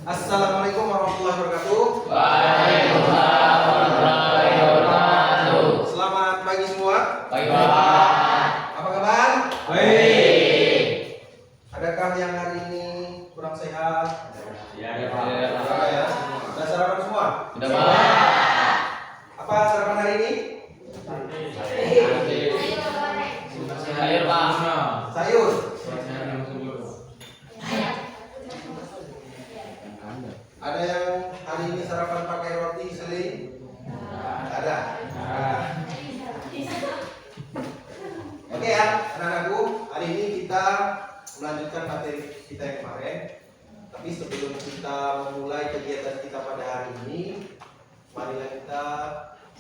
Assalamualaikum warahmatullahi wabarakatuh. Waalaikumsalam warahmatullahi wabarakatuh. Selamat pagi semua. Pagi Pak. Apa kabar? Baik. Adakah yang hari ini kurang sehat? Ya Pak. Ya. Sudah sarapan semua? Sudah Pak. Apa sarapan hari ini? Sayur Pak. Sayur. Ada yang hari ini sarapan pakai roti selai? Ada. Oke ya, anak-anakku, hari ini kita melanjutkan materi kita yang kemarin. Tapi sebelum kita memulai kegiatan kita pada hari ini, marilah kita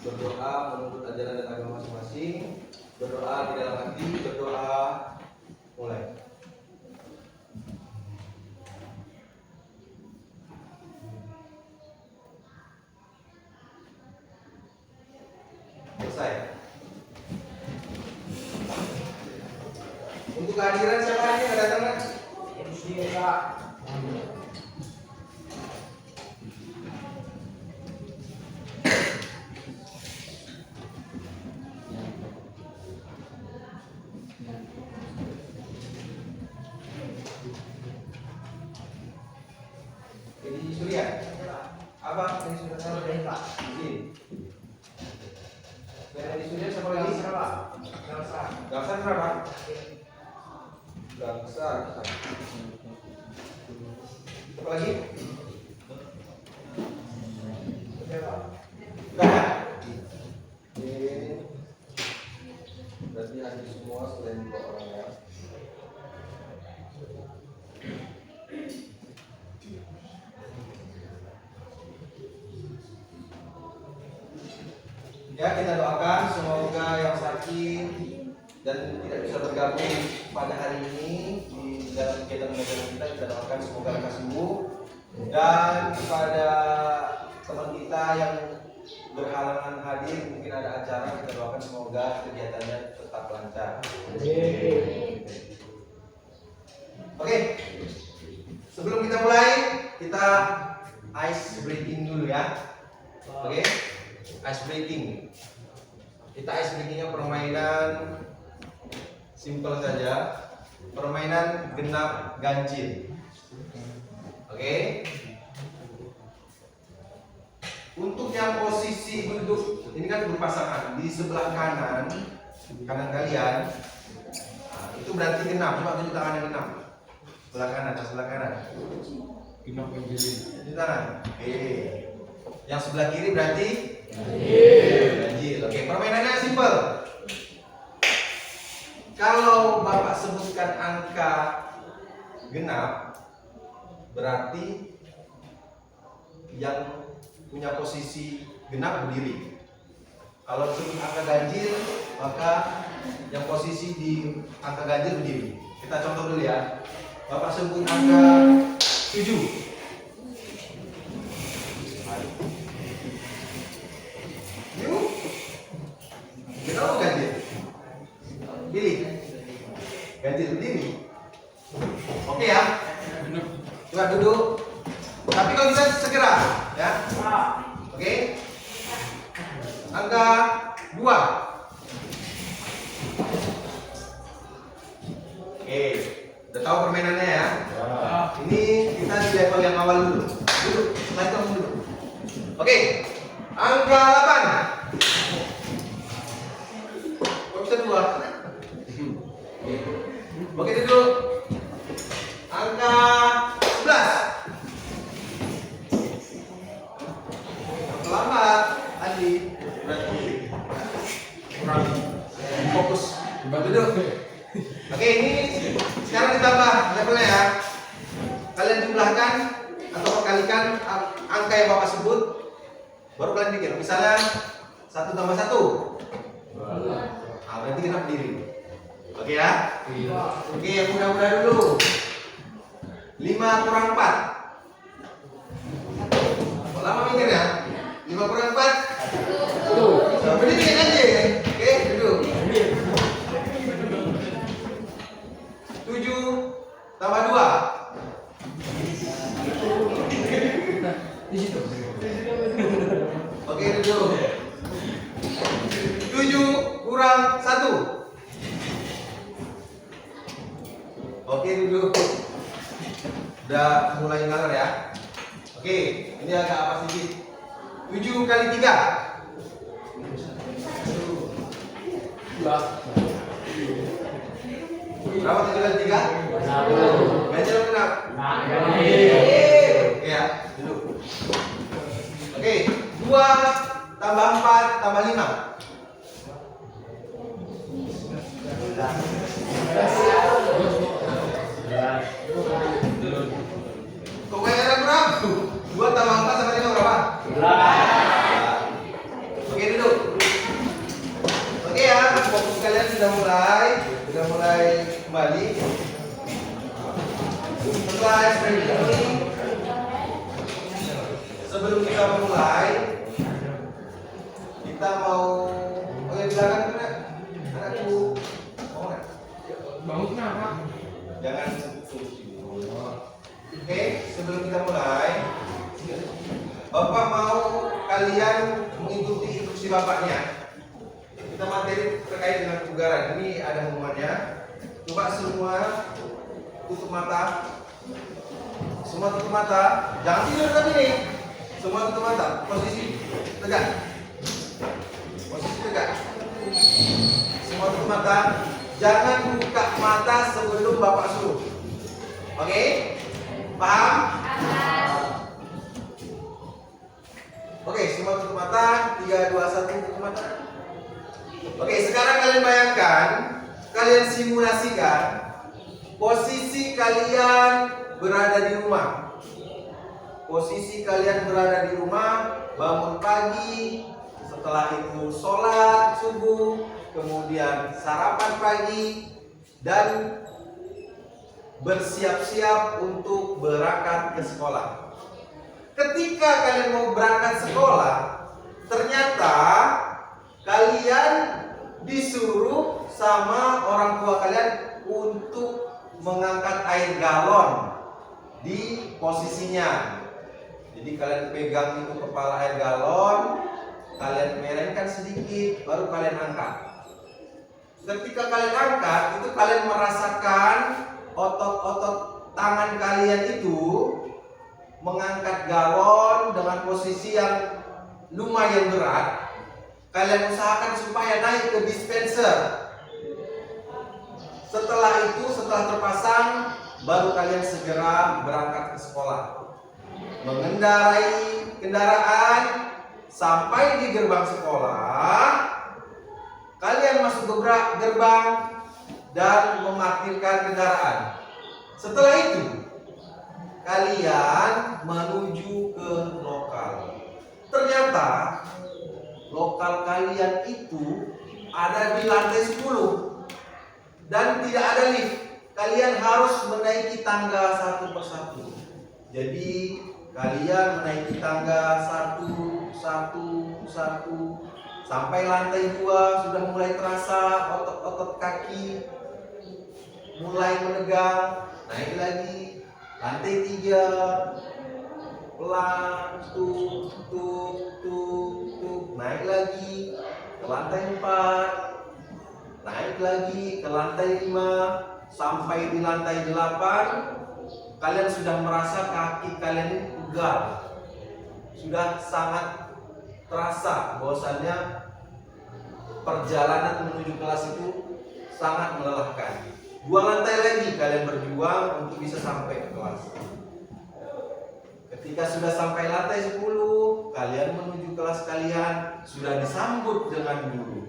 berdoa menurut ajaran dan agama masing-masing. Berdoa di dalam hati, berdoa mulai. Selesai. Untuk kehadiran siapa aja yang datang kan? Jadi Surya. Apa? Jadi Surya sama Deka. Izin. Dari Surya siapa lagi? Gangsa berapa? Gangsa. Siapa lagi? Udah ya? Oke. Berarti hadir semua selain 2 orang ya. Ya, kita doakan semoga yang sakit dan tidak bisa bergabung pada hari ini di dalam kegiatan mengajar kita doakan semoga lekas sembuh, dan kepada teman kita yang berhalangan hadir mungkin ada acara, kita doakan semoga kegiatannya tetap lancar. Oke, sebelum kita mulai kita ice breaking dulu ya. Oke, ice breaking. Kita ice breakingnya permainan simple saja, permainan genap ganjil. Oke. Untuk yang posisi duduk ini kan berpasangan di sebelah kanan kalian, nah, itu berarti genap. Coba tunjuk tangan yang genap. Sebelah kanan. Genap ganjil. Tunjuk tangan. Oke. Yang sebelah kiri berarti ganjil. Oke, permainannya simple. Kalau Bapak sebutkan angka genap, berarti yang punya posisi genap berdiri. Kalau sebut angka ganjil, maka yang posisi di angka ganjil berdiri. Kita contoh dulu ya. Bapak sebut angka 7. Yuk, kenapa ganjil? Pilih. Ganjil berdiri. Oke ya. Coba duduk. Tapi kalau bisa segera, ya. Oke. Angka 2. Oke. Udah tahu permainannya ya? Ini kita di level yang awal dulu. Duduk. Setelah itu langsung duduk. Oke. Angka 8. Kok bisa 2? Oke, duduk. Angka 11. Selamat, Andi. Berarti kurang fokus. Duduk. Oke, ini sekarang ditambah levelnya ya. Kalian jumlahkan atau kalikan angka yang Bapak sebut. Baru kalian pikir, misalnya 1 tambah 1. Nah, berarti genap berdiri. Oke ya? Oke, yang mudah-mudah dulu. 5 kurang 4. Lama mikirnya? 5 kurang 4. Berdiri kan aja. Oke, duduk. 7 tambah 2. satu. Oke dulu. Udah mulai ngalir ya. Oke, ini agak apa sedikit. 7 kali 3. Berapa 7 kali 3? 1. Baca dong kenapa? Oke ya, duduk. Oke, 2 tambah 4 tambah 5. Kok kayak ada ragu? 2 tambah 4 tambah 5 berapa? 11. Oke duduk. Oke ya, fokus kalian sudah mulai kembali. Setelah ekspresi ini, sebelum kita mulai, kita mau di belakang mana? Anakku mau nggak? Bangun kenapa? Jangan. Oke, sebelum kita mulai, Bapak mau kalian mengikuti instruksi Bapaknya. Kita materi terkait dengan kebugaran. Ini ada hubungannya. Coba semua tutup mata. Semua tutup mata. Jangan tidur tadi nih. Semua tutup mata. Posisi tegak. Posisi tegak. Semua tutup mata. Jangan buka mata sebelum Bapak suruh. Oke? Paham? Oke, semua tutup mata. 3, 2, 1 tutup mata. Oke, sekarang kalian bayangkan, kalian simulasikan posisi kalian berada di rumah. Posisi kalian berada di rumah, bangun pagi, setelah itu sholat subuh, kemudian sarapan pagi, dan bersiap-siap untuk berangkat ke sekolah. Ketika kalian mau berangkat sekolah, ternyata kalian disuruh sama orang tua kalian untuk mengangkat air galon di posisinya. Jadi kalian pegang itu kepala air galon, kalian merengkan sedikit, baru kalian angkat. Ketika kalian angkat, itu kalian merasakan otot-otot tangan kalian itu mengangkat galon dengan posisi yang lumayan berat. Kalian usahakan supaya naik ke dispenser. Setelah itu, setelah terpasang, baru kalian segera berangkat ke sekolah. Mengendarai kendaraan sampai di gerbang sekolah, kalian masuk ke gerbang dan memarkirkan kendaraan. Setelah itu, kalian menuju ke lokal. Ternyata lokal kalian itu ada di lantai 10 dan tidak ada lift. Kalian harus menaiki tangga satu persatu. Jadi kalian menaiki tangga satu sampai lantai 2 sudah mulai terasa otot-otot kaki mulai menegang. Naik lagi lantai 3, pelan, naik lagi ke lantai 4, naik lagi ke lantai 5, sampai di lantai 8 kalian sudah merasa kaki kalian ini pegal, sudah sangat terasa bahwasannya perjalanan menuju kelas itu sangat melelahkan. 2 lantai lagi kalian berjuang untuk bisa sampai ke kelas. Ketika sudah sampai lantai 10, kalian menuju kelas kalian, sudah disambut dengan guru.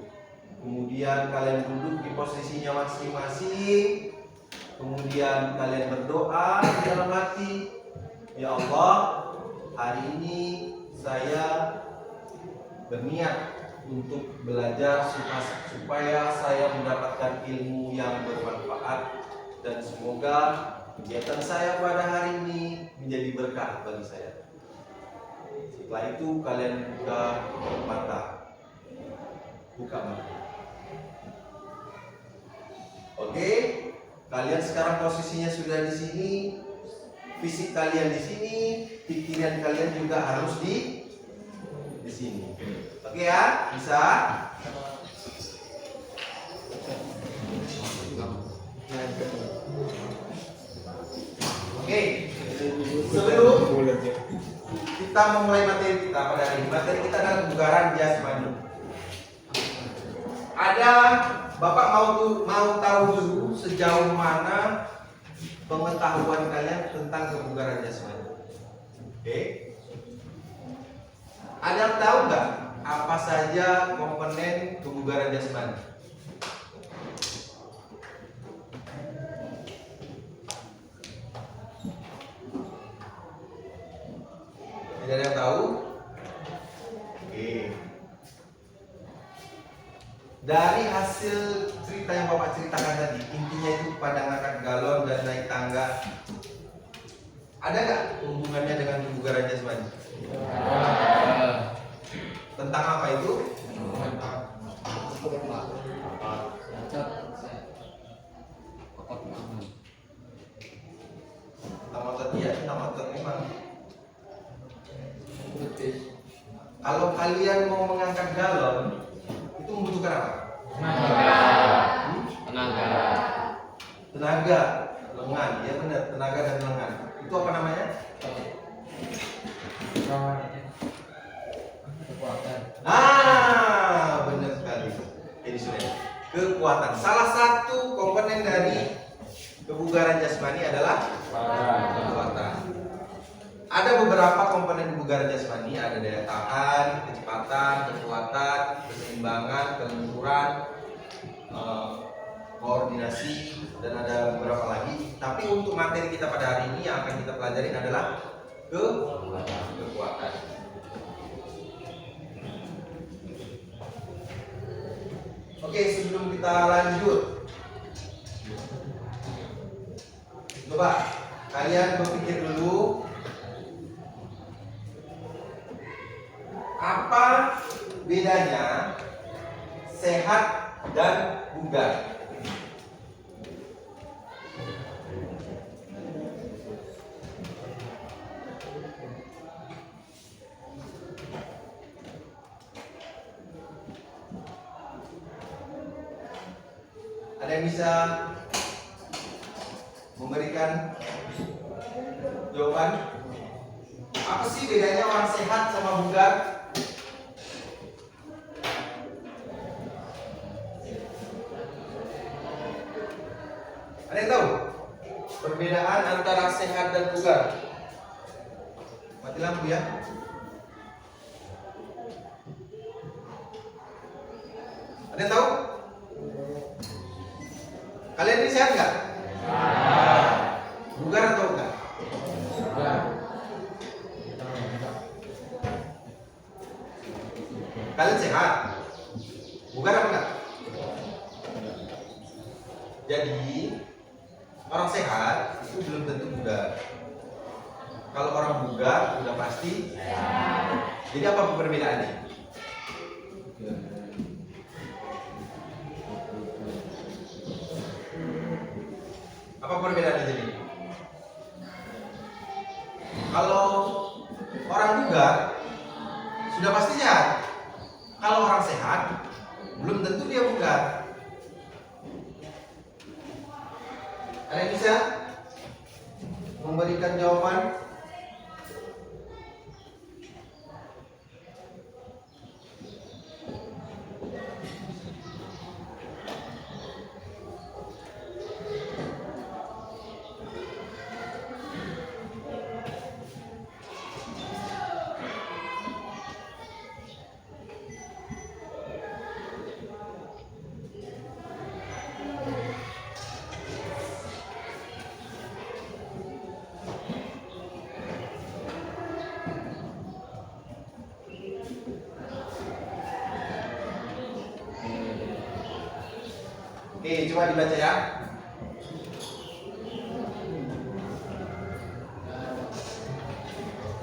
Kemudian kalian duduk di posisinya masing-masing. Kemudian kalian berdoa dalam hati, ya Allah, hari ini saya berniat untuk belajar supaya saya mendapatkan ilmu yang bermanfaat, dan semoga kegiatan saya pada hari ini menjadi berkah bagi saya. Setelah itu kalian buka mata. Oke, kalian sekarang posisinya sudah di sini, fisik kalian di sini, pikiran kalian juga harus di sini. Oke ya, bisa? Oke, sebelum kita memulai materi kita pada hari ini, materi kita adalah kebugaran jasmani. Ada Bapak mau tahu dulu sejauh mana pengetahuan kalian tentang kebugaran jasmani. Oke. Ada yang tahu nggak apa saja komponen kebugaran jasmani? Tidak ada yang tahu? Oke. Dari hasil cerita yang Bapak ceritakan tadi, intinya itu pada ngangkat galon dan naik tangga. Ada nggak hubungannya dengan kebugaran jasmani? Tentang apa itu? Nama otot iya, nama otot memang. Kalau kalian mau mengangkat galon, itu membutuhkan apa? Tenaga, lengan, ya benar, tenaga dan lengan. Itu apa namanya? Benar sekali. Jadi sudah. Kekuatan. Salah satu komponen dari kebugaran jasmani adalah kekuatan. Ada beberapa komponen kebugaran jasmani, ada daya tahan, kecepatan, kekuatan, keseimbangan, kelenturan, koordinasi, dan ada beberapa lagi. Tapi untuk materi kita pada hari ini yang akan kita pelajari adalah kekuatan. Oke, sebelum kita lanjut, coba kalian berpikir dulu, apa bedanya sehat dan bugar? Ada yang bisa memberikan jawaban? Apa sih bedanya orang sehat sama bugar? Ada yang tahu perbedaan antara sehat dan bugar? Mati lampu ya. Ada yang tahu? Kalian ini sehat nggak? Bugar atau enggak? Kalian sehat? Bugar apa enggak? Jadi orang sehat itu belum tentu bugar. Kalau orang bugar sudah pasti sehat. Jadi apa perbedaannya? Apa perbedaannya jadi? Kalau orang bugar sudah pasti sehat. Kalau orang sehat belum tentu dia bugar. Ada yang bisa memberikan jawaban? Oke, coba dibaca ya.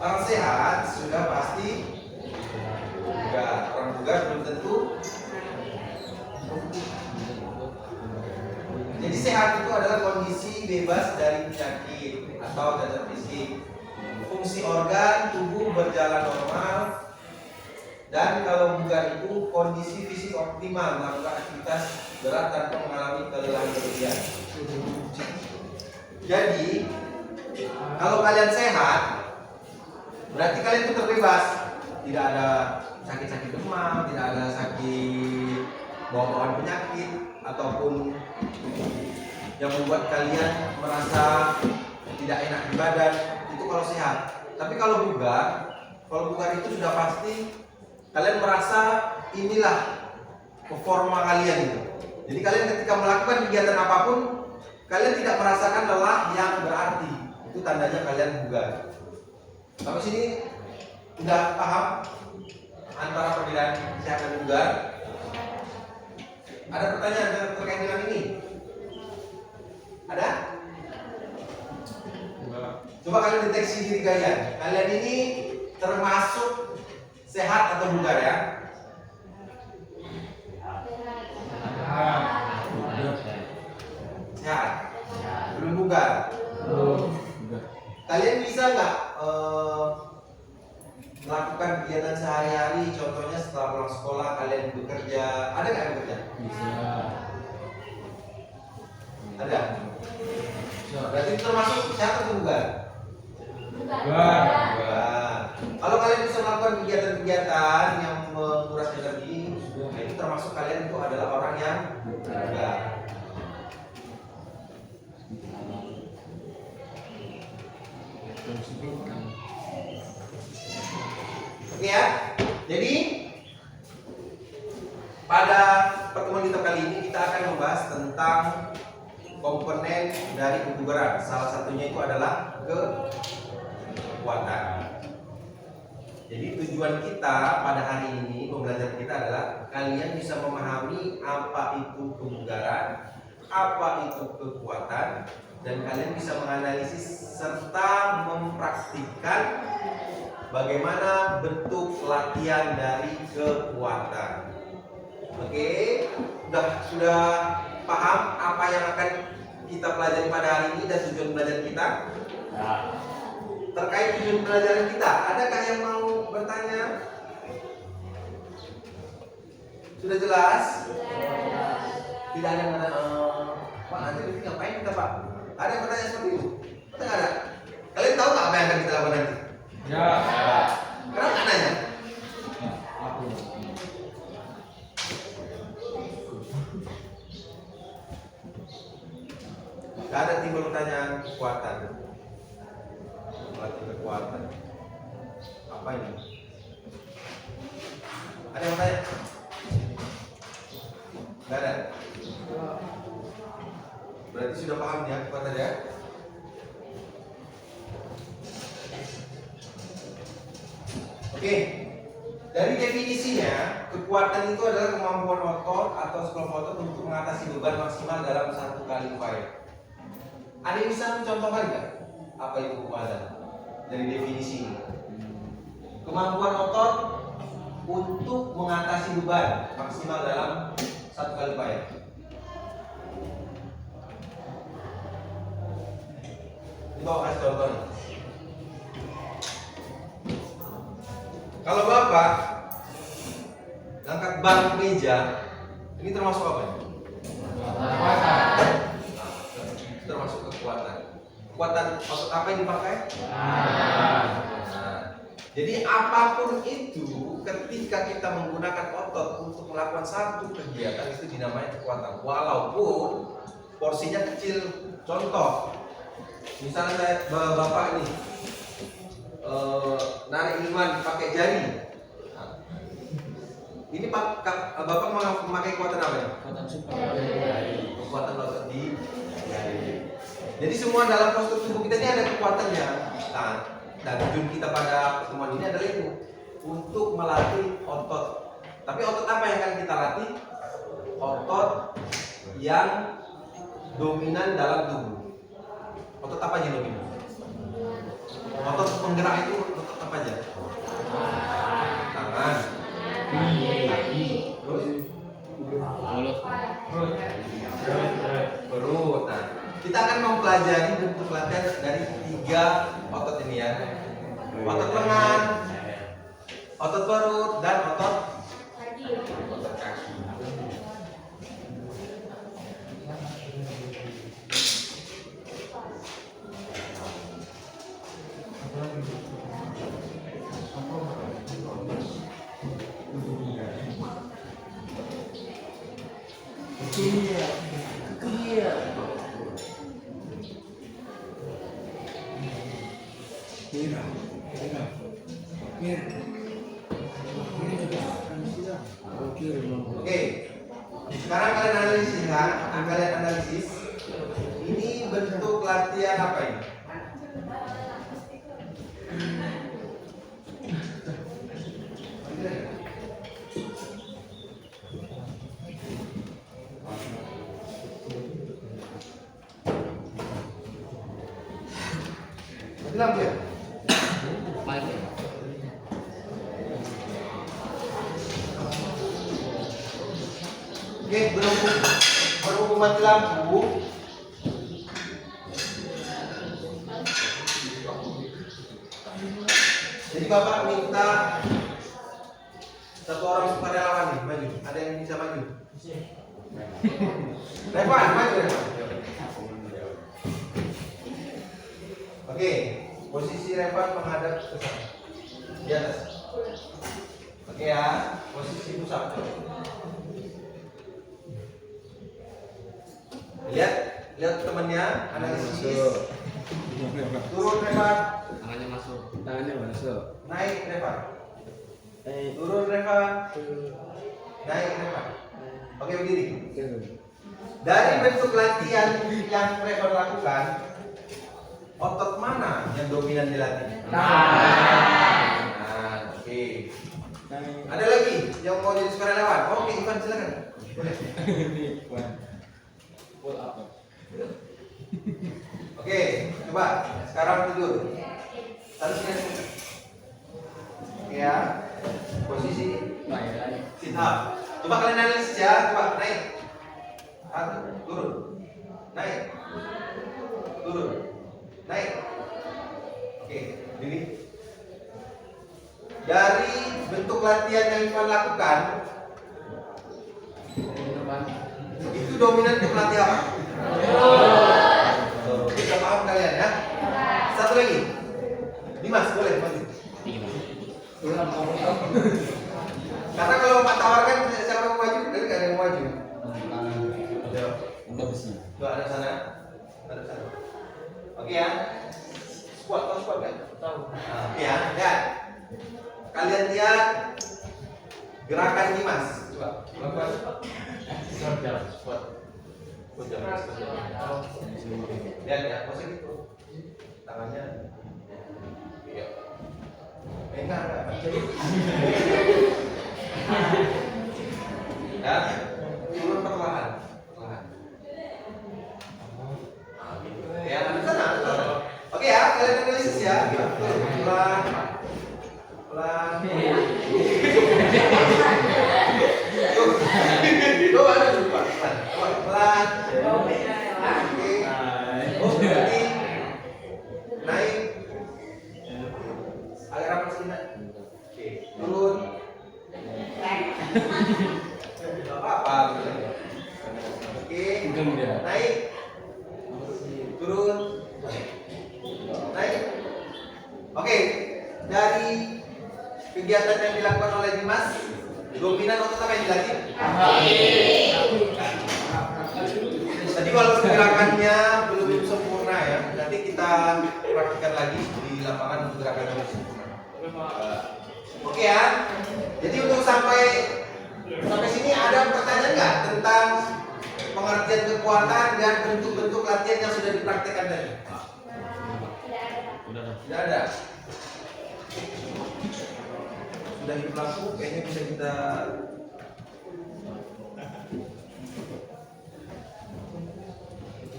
Orang sehat sudah pasti bugar. Orang bugar belum tentu. Jadi sehat itu adalah kondisi bebas dari penyakit atau cacat fisik. Fungsi organ tubuh berjalan normal. Dan kalau bugar itu kondisi fisik optimal melakukan aktivitas berat tanpa mengalami kelelahan berlebihan. Jadi Kalau kalian sehat, berarti kalian itu terbebas. Tidak ada sakit-sakit demam, tidak ada sakit bawaan penyakit ataupun yang membuat kalian merasa tidak enak di badan. Itu kalau sehat. Tapi kalau bugar itu sudah pasti kalian merasa inilah performa kalian itu. Jadi kalian ketika melakukan kegiatan apapun, kalian tidak merasakan lelah yang berarti. Itu tandanya kalian bugar. Sampai sini udah paham antara perbedaan sehat dan bugar? Ada pertanyaan terkait dengan ini? Ada? Coba kalian deteksi diri kalian. Kalian ini termasuk sehat atau bugar ya? Sehat. Belum bugar. Kalian bisa nggak melakukan kegiatan sehari-hari? Contohnya setelah pulang sekolah kalian bekerja. Ada nggak yang bekerja? Bisa. Ada. Berarti itu termasuk sehat atau bugar? Bugar. Bugar. Kalau kalian bisa melakukan kegiatan-kegiatan yang menguras energi, nah itu termasuk kalian itu adalah orang yang bugar. Oke ya. Jadi pada pertemuan kita kali ini kita akan membahas tentang komponen dari kebugaran. Salah satunya itu adalah kekuatan. Jadi tujuan kita pada hari ini pembelajaran kita adalah kalian bisa memahami apa itu kebugaran, apa itu kekuatan, dan kalian bisa menganalisis serta mempraktikkan bagaimana bentuk latihan dari kekuatan. Oke, sudah paham apa yang akan kita pelajari pada hari ini dan tujuan belajar kita? Terkait tujuan pelajaran kita, adakah yang mau bertanya? Sudah jelas? Tidak ada yang bertanya. Pak, nanti ngapain kita Pak? Ada yang bertanya seperti itu? Tidak ada. Kalian tahu nggak apa yang akan kita lakukan nanti? Ya. Kenapa nggak nanya? Aku. Gak ada timbul pertanyaan kekuatan. Melatih kekuatan. Apa ini? Ada yang bertanya? Gak ada. Berarti sudah paham ya kekuatan ya? Oke. Dari definisinya, kekuatan itu adalah kemampuan otot atau sekelompok otot untuk mengatasi beban maksimal dalam satu kali upaya. Ada yang bisa mencontohkan nggak apa itu kekuatan dari definisi ini? Kemampuan otot untuk mengatasi beban maksimal dalam satu kali upaya. Coba kasih contoh nih. Kalau Bapak angkat bangku meja, ini termasuk apa? Termasuk kekuatan. Kekuatan otot apa yang dipakai? Jadi apapun itu, ketika kita menggunakan otot untuk melakukan satu kegiatan itu dinamai kekuatan. Walaupun porsinya kecil. Contoh, misalnya Bapak ini narik iman pakai jari. Ini Bapak memakai kekuatan apa ya? Kekuatan super. Kekuatan otot di jari. Jadi semua dalam postur tubuh kita ini ada kekuatannya. Nah, dan tujuan kita pada pertemuan ini adalah itu, untuk melatih otot. Tapi otot apa yang akan kita latih? Otot yang dominan dalam tubuh. Otot apa aja dominan? Otot penggerak itu otot apa aja? Tangan, kaki, terus perut. Nah, kita akan mempelajari bentuk latihan dari 3 otot ini ya. Otot lengan, otot perut, dan otot kaki. Oke, sekarang kalian analisis ya, kalian analisis. Ini bentuk latihan apa ini? Bilang ya. Oke, berhubung mati lampu. Jadi Bapak minta satu orang sukarelawan nih maju. Ada yang bisa maju? Revan, maju Revan. Oke, posisi Revan menghadap ke sana. Di atas. Oke ya, posisi pusat. Lihat temannya, analisis. Turun Revan. Tangannya masuk. Naik Revan. Turun Revan. Naik Revan. Oke, berdiri. Dari bentuk latihan yang Revan lakukan, otot mana yang dominan dilatih? Nah, oke. Ada lagi yang mau jadi sukarelawan? Oke, Ivan silakan. Boleh. Oke, coba sekarang tidur. Harusnya. Oke ya. Posisi sit up. Coba kalian analisis ya. Coba naik. Satu, turun. Naik. Turun. Naik. Oke, ini. Dari bentuk latihan yang Ivan lakukan, itu dominan untuk latih apa? Bisa paham kalian ya? Satu lagi. Dimas, boleh maju. Karena kalau Pak tawarkan siapa yang mau maju, jadi nggak ada yang mau maju. Coba ada sana. Ada sana. Oke ya. Squat kan? Tahu. Oke ya, lihat. Kalian lihat gerakan Dimas. Coba, lakukan. Squat. Lihat ya, posisi itu. Tangannya. Iya. Enggak. Ya, turun perlahan. Ya, sana. Oke ya, kalian analisis ya. Pelan. Coba ada lupa. Pelan. Oke. Berhenti. Naik. Agak rapat sedikit. Oke. Turun. Gak apa-apa. Oke. Naik. Turun. Naik. Oke. Dari kegiatan yang dilakukan oleh Dimas, dominan otot apa yang dilatih? Tadi walaupun gerakannya belum sempurna ya, nanti kita praktikkan lagi di lapangan untuk gerakan yang lebih sempurna. Oke ya. Jadi untuk sampai sini ada pertanyaan nggak tentang pengertian kekuatan dan bentuk-bentuk latihan yang sudah dipraktikkan tadi? Tidak ada. Sudah hidup lampu, kayaknya bisa kita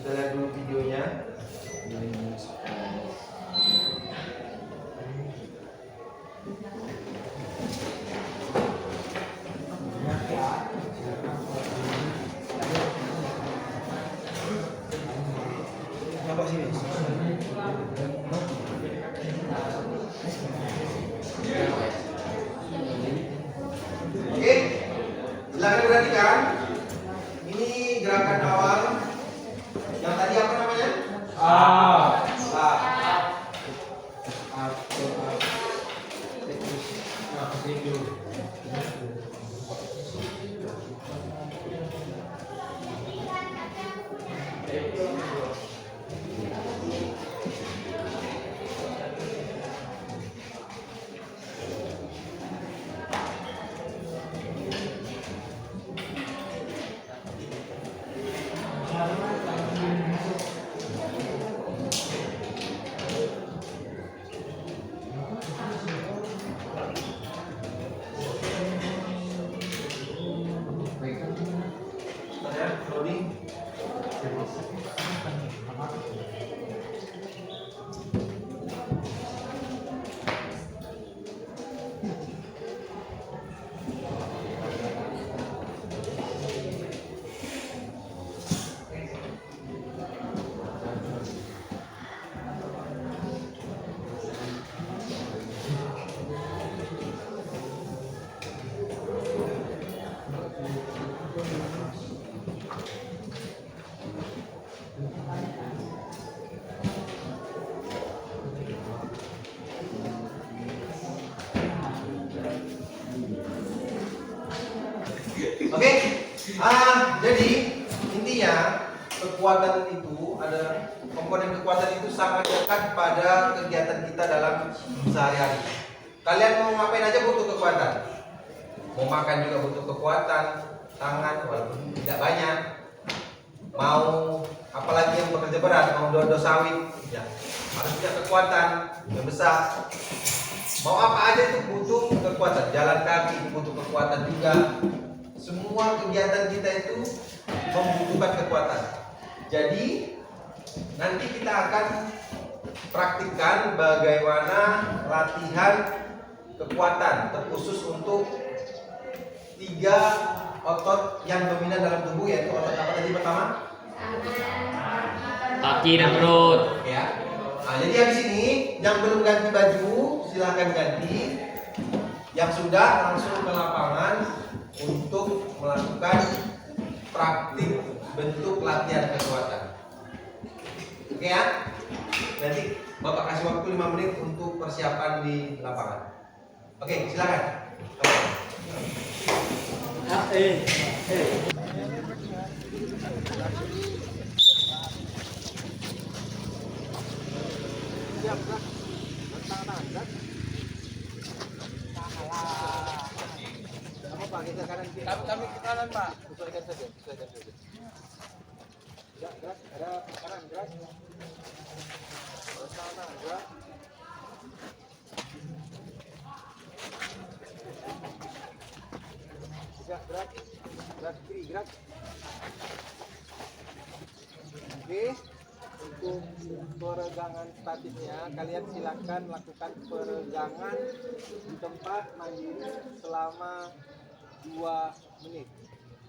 lihat dulu videonya. Apa sih? Oke, silakan perhatikan. Ini gerakan awal. Yang tadi apa namanya? Oke, jadi intinya kekuatan itu ada komponen kekuatan itu sangat dekat pada kegiatan kita dalam sehari-hari. Kalian mau ngapain aja butuh kekuatan. Mau makan juga butuh kekuatan tangan walaupun tidak banyak. Mau apalagi yang bekerja berat, mau dodo sawit, ya harus punya kekuatan yang besar. Mau apa aja itu butuh kekuatan. Jalan kaki butuh kekuatan juga. Semua kegiatan kita itu membutuhkan kekuatan. Jadi nanti kita akan praktikkan bagaimana latihan kekuatan terkhusus untuk 3 otot yang dominan dalam tubuh, yaitu otot apa tadi pertama? Kaki dan perut. Ya. Nah, jadi habis ini yang belum ganti baju silahkan ganti. Yang sudah langsung ke lapangan untuk melakukan praktik bentuk latihan kekuatan. Oke ya? Nanti Bapak kasih waktu 5 menit untuk persiapan di lapangan. Oke, silakan. Kami ke kanan, Pak. Sesuaikan saja. Gerak, ada kanan, gerak. Terus kanan, gerak. Gerak. Gerak kiri, gerak. Oke. Untuk peregangan statisnya, kalian silakan lakukan peregangan di tempat mandiri selama 2 menit.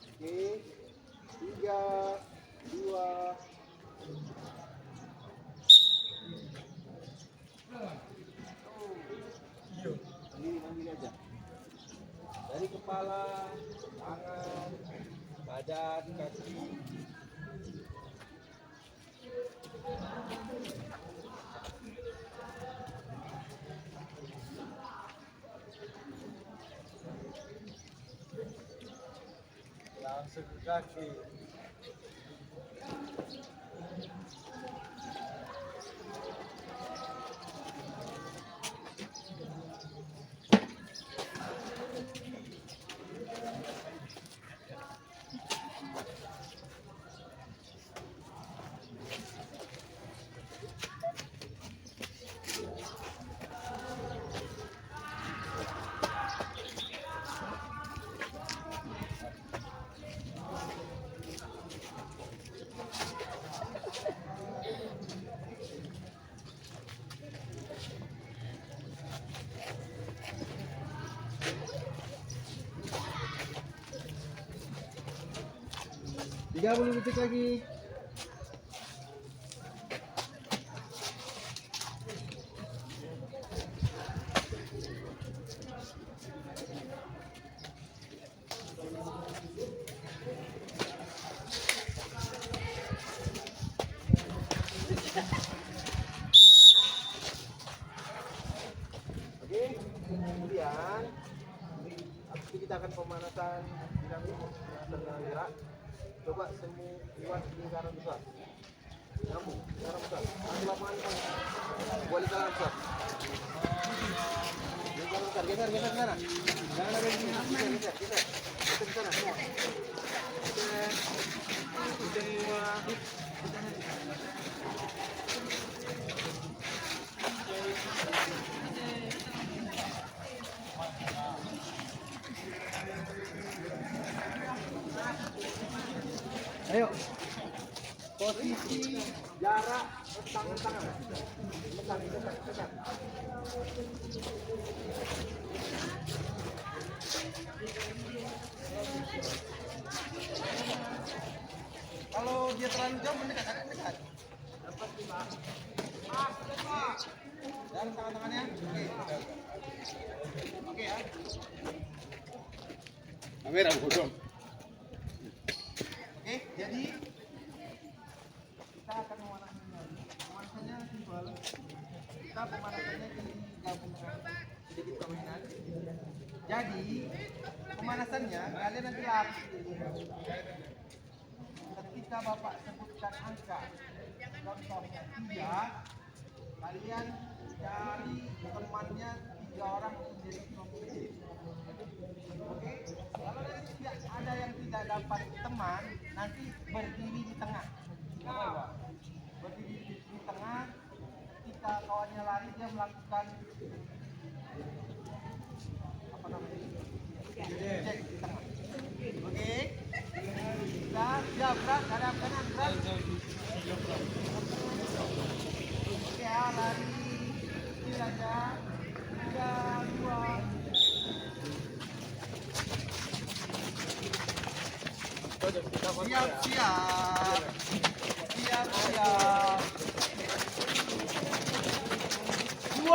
Oke. 3, 2. Mandiri aja. Dari kepala, tangan, badan, kaki. Langsung ke kaki. Tiga 30 detik lagi. Oke, kemudian habis itu kita akan pemanasan dengan gerak. Coba semua buat lingkaran besar. Nyambung, lingkaran besar. Nanti lapangan buat lingkaran besar. Lingkaran besar, geser ke sana. Jangan ada di sini, geser ke sana semua. Geser semua. Ayo. Pos. posisi, jarak, tangan. Tekan. Kalau dia terlalu jauh mendekat, agak dekat. Dapat 5. Dan tangan-tangannya. Oke ya. Kamera bodong. Oke, jadi kita akan pemanasannya simpel. Kita pemanasannya digabungkan sedikit permainan. Jadi pemanasannya kalian nanti latih. Ketika Bapak sebutkan angka, contohnya 3, kalian cari temannya 3 orang untuk jadi pemimpin. Oke, kalau nanti tidak ada yang tidak dapat teman, nanti berdiri di tengah. Berdiri di tengah. Ketika kawannya lari, dia melakukan apa namanya? Cek di tengah. Oke, kita siap, gerak, hadap kanan, gerak. Oke ya, lari kecil aja. 3, 2. Siap. 2.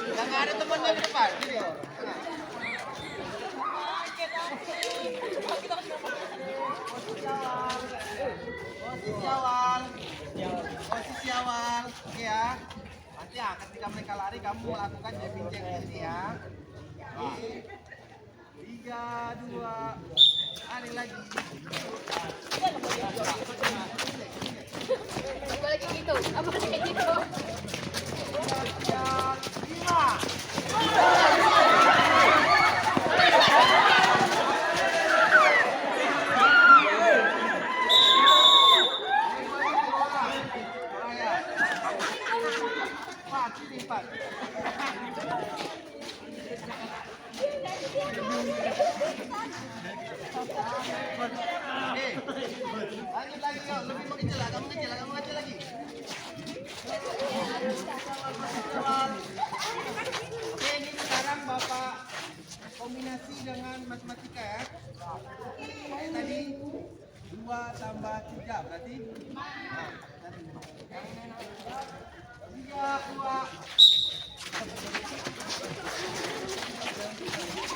Yang ada temannya di depan. Sini. Posisi awal. Oke ya. Nanti ya, ketika mereka lari kamu lakukan jumping jack ini ya. 3, 2. Lari lagi. Balik gitu. Apa kayak gitu? 5. Lanjut lagi yuk, lebih mengecil lah, kamu kecil lagi. Oke, ini sekarang Bapak kombinasi dengan matematika ya. Kayak tadi 2 tambah 3 berarti 3, 2.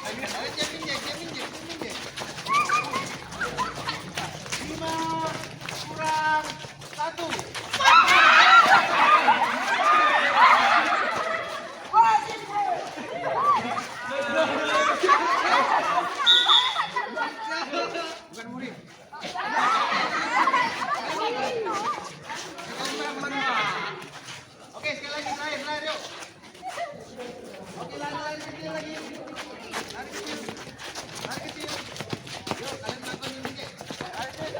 Ayo jamin deh. 5 kurang 1. Bukan murid. Oke, sekali lagi terakhir yuk. Oke, lari kecil lagi. Lari kecil. Yuk, kalian melakukan ini. Lari kecil.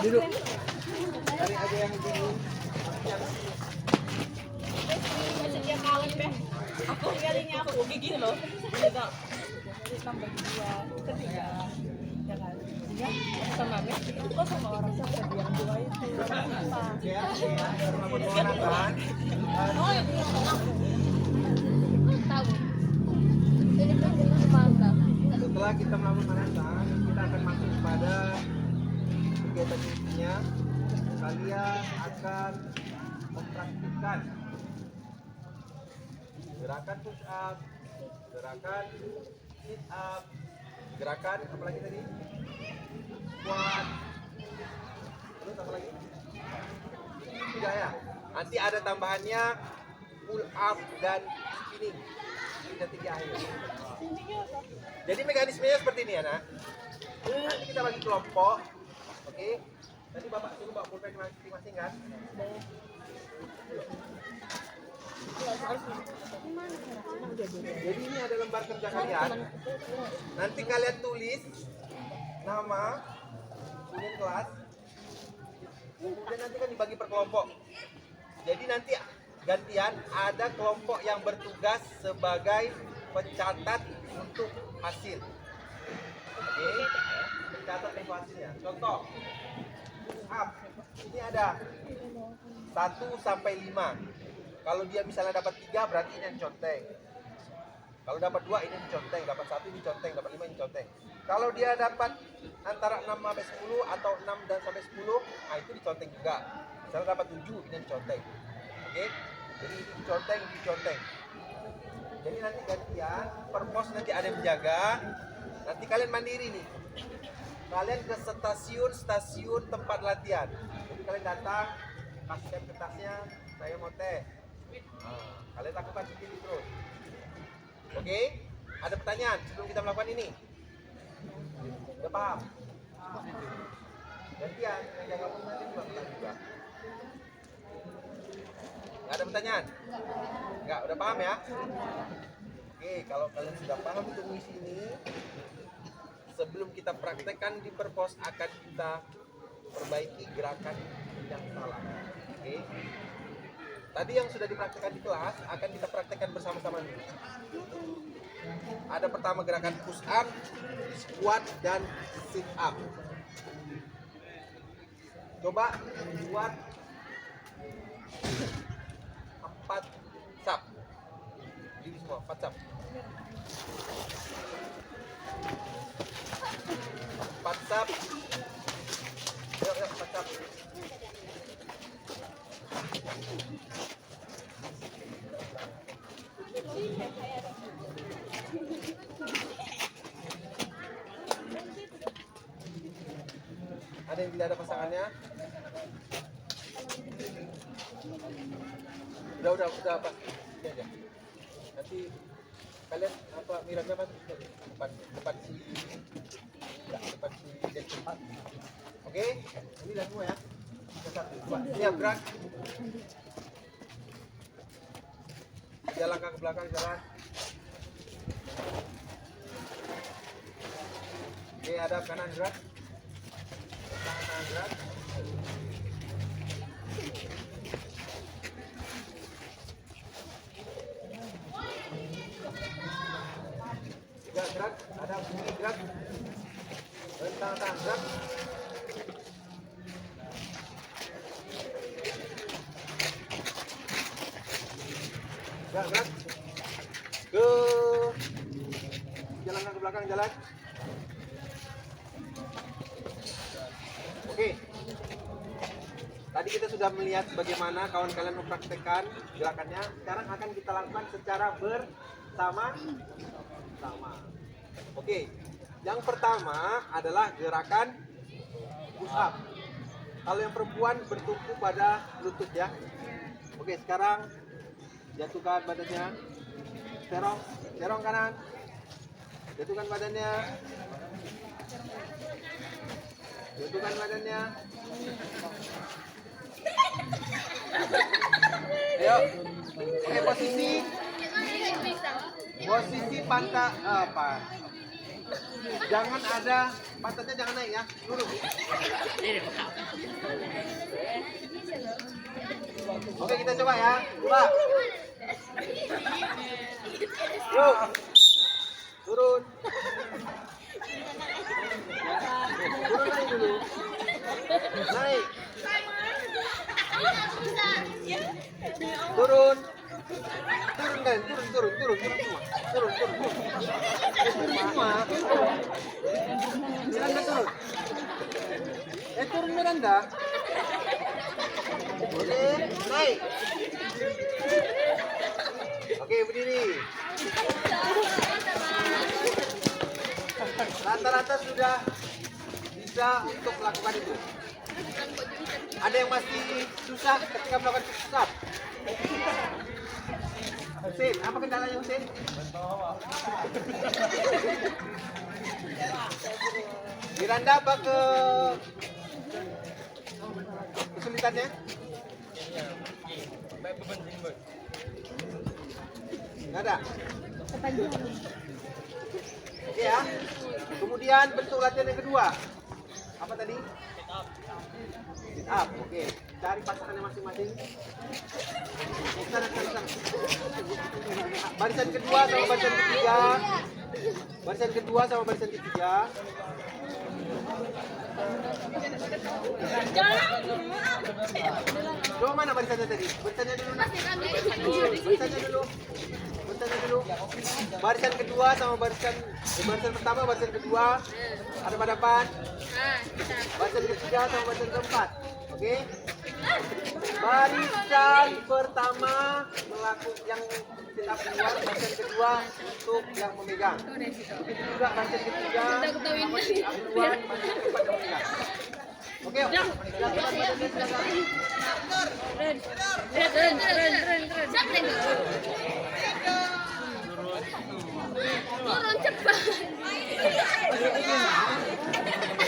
Duduk. Cari aja yang bingung. Dia kawan deh. Aku kalinya aku gini loh. Beda. Tambah 2, 3. Ya kan. Dia sama Mes itu kok sama orang siapa yang 2 itu. Apa? Ya, rumah pemanasan. Oh, yang tahu. Ini kan jelas mangga. Setelah kita melakukan pemanasan, kita akan masuk kepada kegiatan intinya. Kalian akan mempraktikkan gerakan push up, gerakan sit up, gerakan apa lagi tadi? Squat. Terus apa lagi? Tiga ya. Nanti ada tambahannya pull up dan spinning. Tiga akhir. Jadi mekanismenya seperti ini ya, nak. Nanti kita bagi kelompok. Oke. Tadi Bapak suruh bawa pulpen masing-masing kan? Jadi ini ada lembar kerja kalian. Nanti kalian tulis nama, kemudian kelas. Kemudian nanti kan dibagi per kelompok. Jadi nanti gantian ada kelompok yang bertugas sebagai pencatat untuk hasil. Oke, pencatat untuk hasilnya. Contoh, up. Ini ada 1 sampai 5. Kalau dia misalnya dapat 3 berarti ini yang conteng. Kalau dapat 2 ini diconteng, dapat 1 ini conteng, dapat 5 ini conteng. Kalau dia dapat antara 6 sampai 10 atau 6 dan sampai 10, nah itu diconteng juga. Misalnya dapat 7 ini diconteng. Oke? Jadi ini diconteng, ini diconteng. Jadi nanti gantian, per pos nanti ada yang menjaga. Nanti kalian mandiri nih. Kalian ke stasiun tempat latihan. Jadi kalian datang, kasihkan kertasnya, saya mau teh. Nah, kalian lakukan sendiri terus. Oke? Ada pertanyaan sebelum kita melakukan ini? Udah paham? Gantian, yang jaga pos nanti juga. Nggak ada pertanyaan? Nggak, udah paham ya? Oke, kalau kalian sudah paham untuk misi ini, sebelum kita praktekkan di perpos akan kita perbaiki gerakan yang salah. Oke? Tadi yang sudah dipraktekkan di kelas akan kita praktekkan bersama-sama nih. Ada pertama gerakan push up, squat, dan sit up. Coba buat 4 sub. Jadi semua 4 sub. 4 sub. Yuk 4 sub. Ada yang tidak ada pasangannya? Udah pas. Ini aja. Nanti kalian apa mirapnya apa? Depan si Desi. Oke? Ini dah semua ya. Satu, dua. Siap, gerak. 3 langkah ke belakang, jalan. Oke, hadap kanan, gerak. Kanan, gerak. Gerak, hadap kiri, gerak. Rentang tangan, gerak. Gerak. Jalan ke belakang, jalan. Oke. Tadi kita sudah melihat bagaimana kawan kalian mempraktekkan gerakannya. Sekarang akan kita lakukan secara bersama-sama. Oke. Yang pertama adalah gerakan push up. Kalau yang perempuan bertumpu pada lutut ya. Oke, sekarang jatuhkan badannya, serong kanan, jatuhkan badannya, ayo, oke posisi pantat apa? Jangan ada pantatnya, jangan naik ya, lurus. Oke, kita coba ya. Coba. Yuk. Turun. Turun lagi dulu. Naik. Turun. Turun kan, turun semua. Turun semua. Miranda turun. Turun Miranda. Boleh, naik. Oke, berdiri. Rata-rata sudah bisa untuk melakukan itu. Ada yang masih susah ketika melakukan push up? Husin, apa kendalanya Husin? Miranda, apa kesulitannya? Nggak ada? Oke ya. Kemudian bentuk latihan yang kedua. Apa tadi? Sit up. Oke. Cari pasangannya masing-masing. Sana. Barisan kedua sama barisan ketiga. Barisan kedua sama barisan ketiga. Coba mana barisannya tadi? Barisannya dulu. Barisannya dulu. Barisan kedua sama barisan pertama, barisan kedua ada hadapan. Barisan ketiga sama barisan keempat. Oke. Barisan pertama melakukan yang sit up keluar, barisan kedua untuk yang memegang. Begitu juga barisan ketiga sama sit up keluar, barisan keempat yang memegang. Oke, Turun cepat.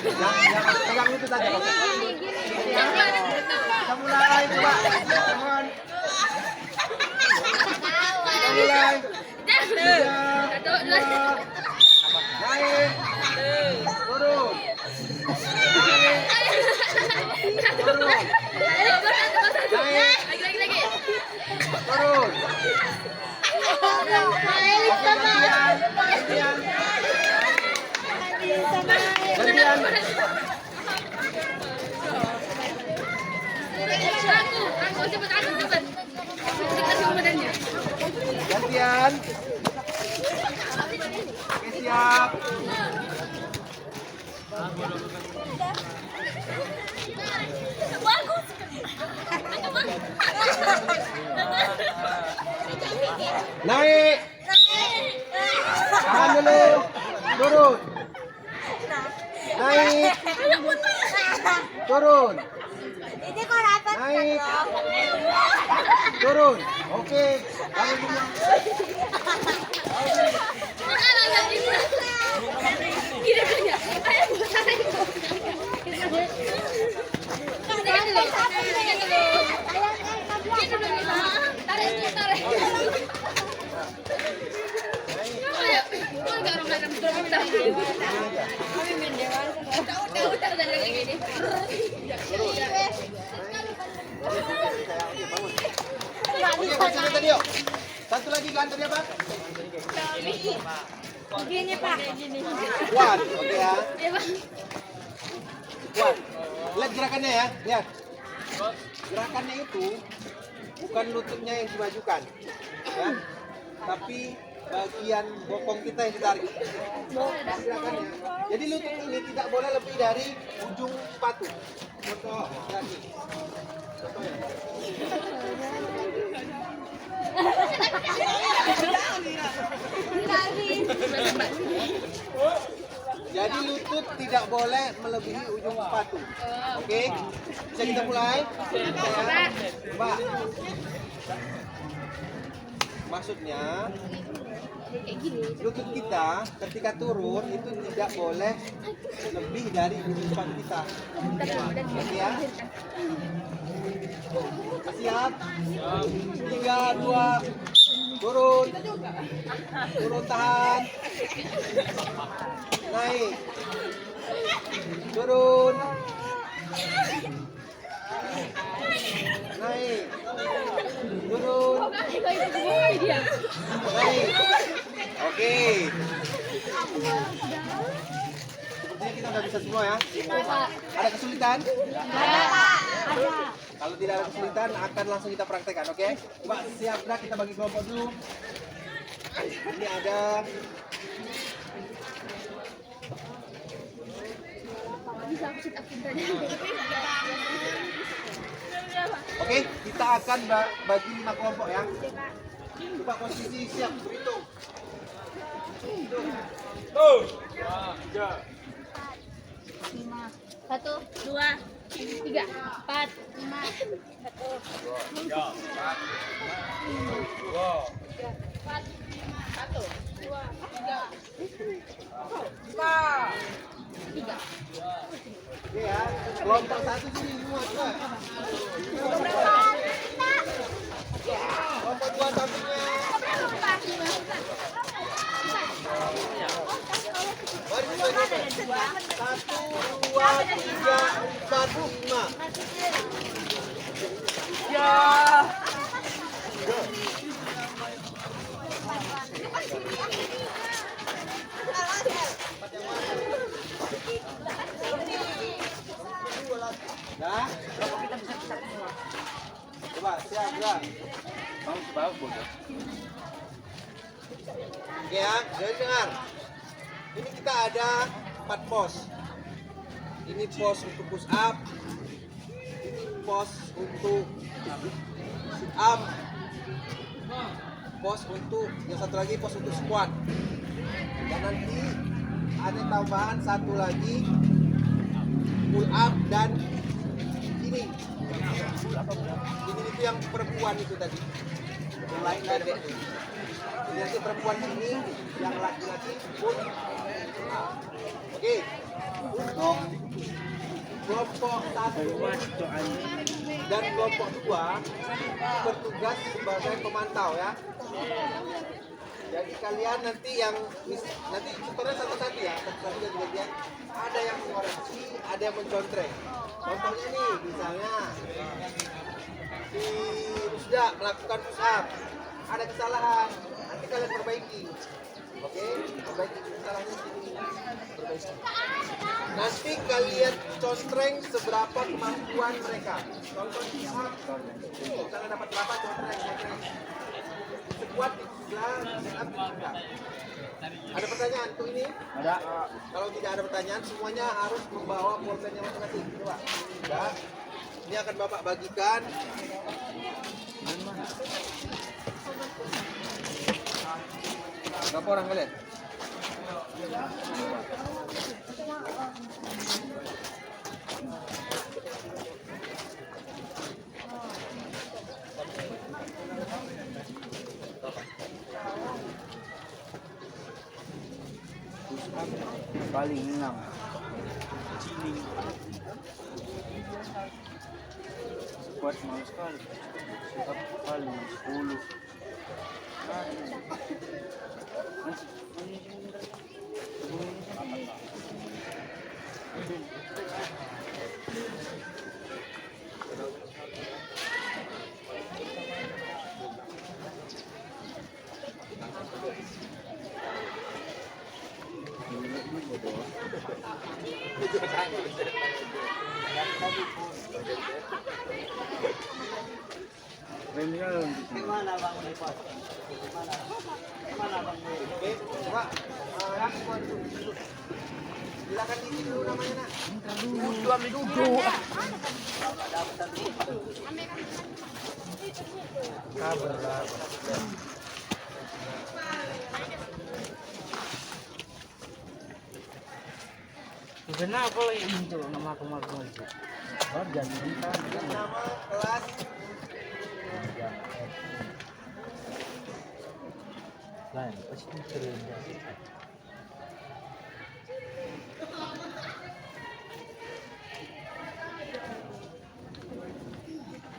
Jangan pegang itu tadi. Kita mulai coba. Mohon. Kita mulai. Naik. Turun. Lagi. Turun. Gantian. Aku cepet. Kita semua badannya. Gantian. Oke, siap. Bagus. Naik. Tahan dulu. Turun. Naik. Turun. Naik. Turun. Oke. Tahan dulu. Oke, maksudnya tadi yuk. Satu lagi kan tadi apa? Begini Pak. Kuat, oke ya. Kuat. Lihat gerakannya ya, lihat. Gerakannya itu bukan lututnya yang dimajukan, ya, tapi bagian bokong kita yang ditarik. Gerakannya. Jadi lutut ini tidak boleh lebih dari ujung sepatu. Contoh, kaki. Contohnya. Jadi lutut tidak boleh melebihi ujung sepatu. Oke? Bisa kita mulai? Coba. Maksudnya lutut kita ketika turun itu tidak boleh lebih dari ujung sepatu kita. Oke ya? Siap? 3, 2, turun. Turun, tahan. Naik. Turun. Naik. Turun. Naik. Oke. Sepertinya kita udah bisa semua ya. Ada kesulitan? Kalau tidak ada kesulitan akan langsung kita praktekkan, oke? Coba siap, Bra, kita bagi kelompok dulu. Ini ada Bisa aku sit up Oke, kita akan bagi 5 kelompok ya. Coba posisi siap, berhitung. Satu, dua, tiga, empat, lima, satu, dua, tiga. Oke ya, kelompok 1 sini semua coba. Kelompok 2 sampingnya. Baris dua. 1, 2, 3, 4, 5. Nah, coba siap gerak. Oke ya, jadi dengar. Ini kita ada 4 pos. Ini pos untuk push up. Ini pos untuk sit up. Pos untuk yang satu lagi pos untuk squat. Dan nanti ada tambahan satu lagi pull up dan ini itu yang perempuan itu tadi yang lain pendek tuh. Jadi nanti perempuan ini yang laki-laki pull up. Oke, untuk kelompok 1 dan kelompok 2 bertugas sebagai pemantau ya. Jadi kalian nanti yang nanti tutornya satu-satu ya, satu-satu ganti-gantian. Ada yang mengoreksi, ada yang mencontreng. Contohnya nih, misalnya si Rusda melakukan push up, ada kesalahan, nanti kalian perbaiki. Oke, perbaiki kesalahannya sini, perbaiki. Nanti kalian contreng seberapa kemampuan mereka. Contoh push up, misalnya dapat berapa contreng. Sekuat juga, setup juga. Ada pertanyaan untuk ini? Ada. Kalau tidak ada pertanyaan, semuanya harus membawa pulpennya masing-masing. Coba. Ya. Ini akan Bapak bagikan. Berapa orang kalian? Paling 6. Squat mahal sekali. Squat paling 10. Oke, coba. Silakan diisi dulu namanya, Nak. Duduk. Kabar. Kenapa lagi muncul nama aku itu? Jadi Nama kelas lain pasti keren.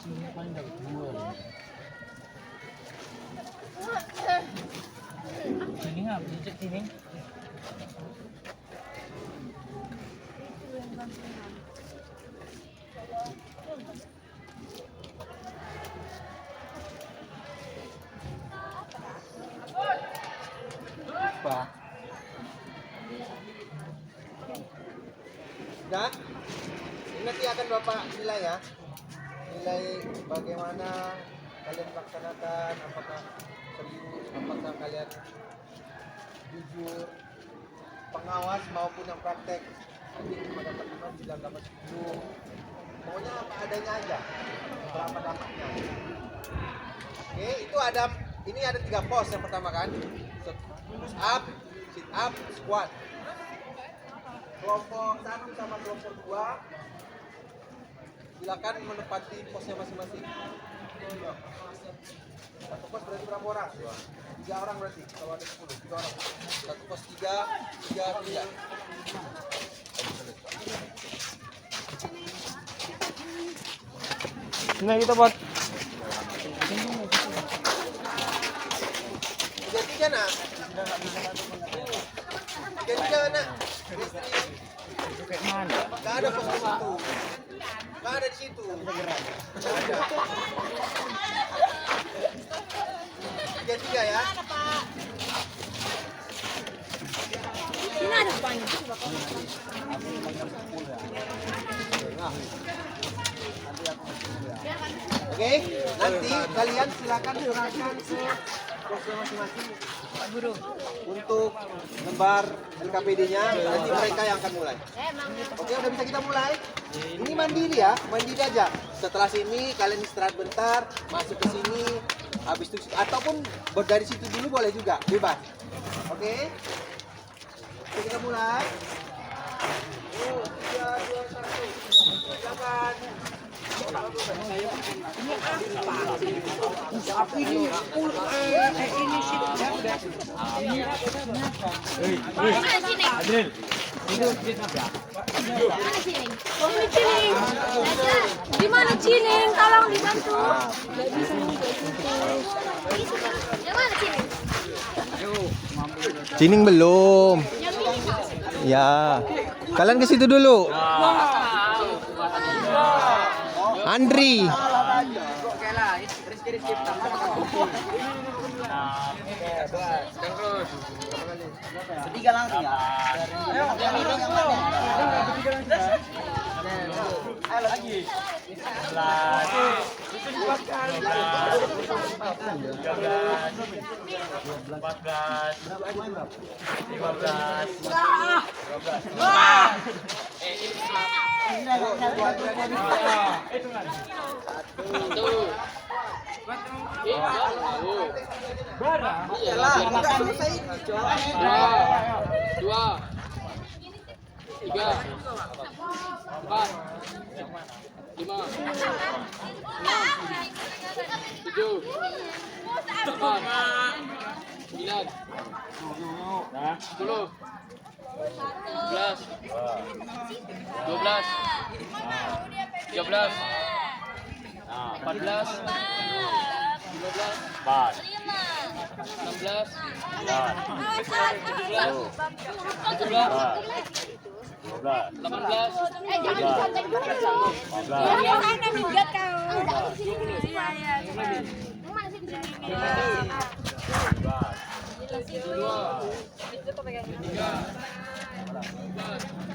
Ini pandang dua. Ini nggak bisa sini. apa? Dan ini nanti akan Bapak nilai ya. Nilai bagaimana kalian melaksanakan, apakah serius, apakah kalian jujur, pengawas maupun yang praktek. Nanti cuma dapat 5, bilang dapat 10. Pokoknya apa adanya aja. berapa dampaknya. Oke, itu ada ini ada 3 pos yang pertama kan. Push up, sit up, squat. Kelompok 1 sama kelompok 2 silakan menempati posnya masing-masing. Satu pos berarti berapa orang? 3 orang berarti. Kalau ada 10, 3 orang. Satu pos 3, 3. Nah kita buat 3 nak. 3 nak. kayak mana? Gak ada pos di situ. Gak ada di situ. Tiga ya. Ini ada banyak. Oke, nanti kalian silakan serahkan ke posnya masing-masing Pak Guru untuk lembar LKPD-nya. Nanti mereka yang akan mulai. Oke, udah bisa kita mulai. Ini mandiri ya, mandiri aja. Setelah sini kalian istirahat bentar, masuk ke sini, habis itu ataupun dari situ dulu boleh juga, bebas. Oke, oke kita mulai. 3, 2, 1. Silakan. Adril. Di mana Cining? Tolong dibantu. Nggak bisa nunggu situ. Di mana Cining? Cining belum. Yang ini. Ya. Kalian ke situ dulu. Andri. Tiga langsung ya. Ayo lagi.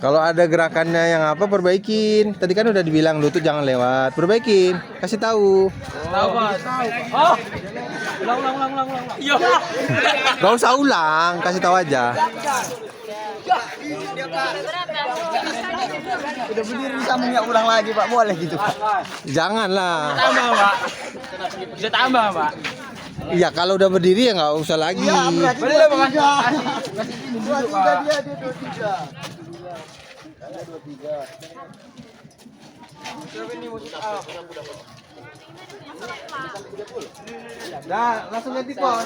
Kalau ada gerakannya yang apa perbaikin. Tadi kan udah dibilang lutut jangan lewat. Perbaikin, kasih tahu. Gak usah ulang, kasih tahu aja. Udah berdiri sambungnya ulang lagi Pak, boleh gitu Pak? Janganlah. Tambah Pak. Bisa tambah Pak. Iya kalau udah berdiri ya nggak usah lagi. Boleh Pak. Kasih ini dulu Pak. Dia 23. Nah, langsung ganti pos.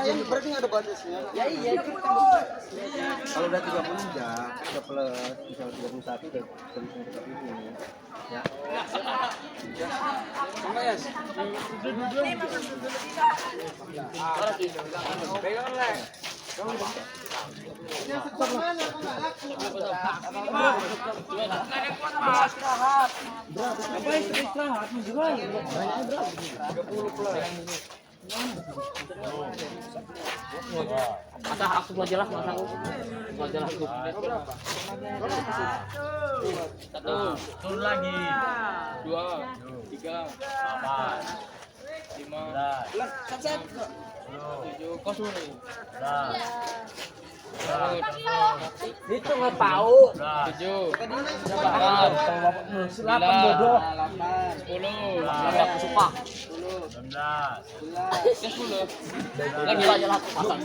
Yang berarti nggak ada batasnya. Ya iya. Kalau udah 30 ya, udah plus, misal 31 udah terus untuk ini. Ya. Masa aku aja lah, masa aku. Aja lah aku. 1, turun lagi. 2, 3, 4, 5, 7, kosong nih. Itu nggak tahu. 7. 8 bodoh. 10. Aku suka. 11. Lagi aja lah pasang.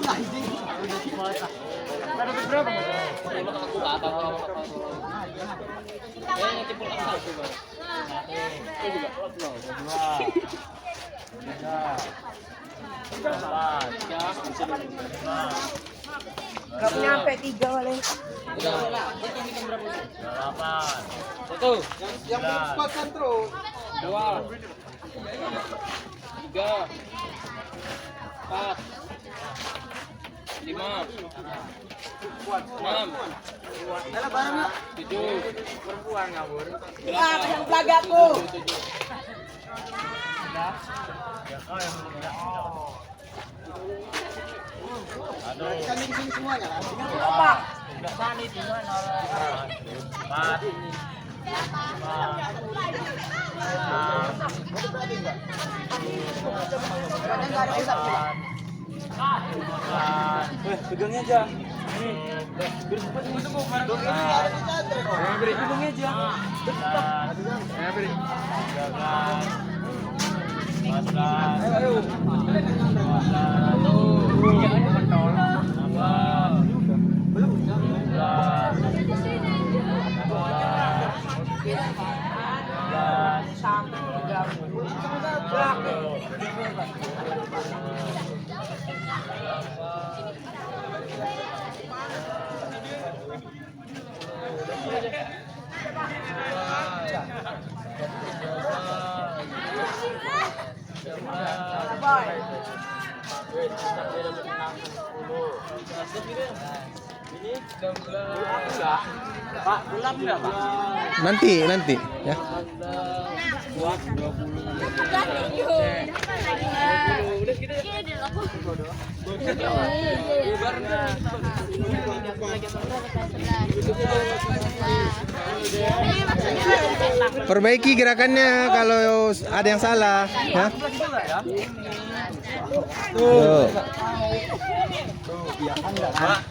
Ada berapa? Aku apa? Tipu asal coba. Gak nyampe 3 wale. 8. Yang melupakan terus. 2. 3. 4. 5. 6. 7. Wah, yang belagaku. Kami di sini semuanya kan? Apa? Pegangnya aja. Pak, belum enggak, Pak? Nanti ya. Perbaiki gerakannya kalau ada yang salah, ya. Tuh.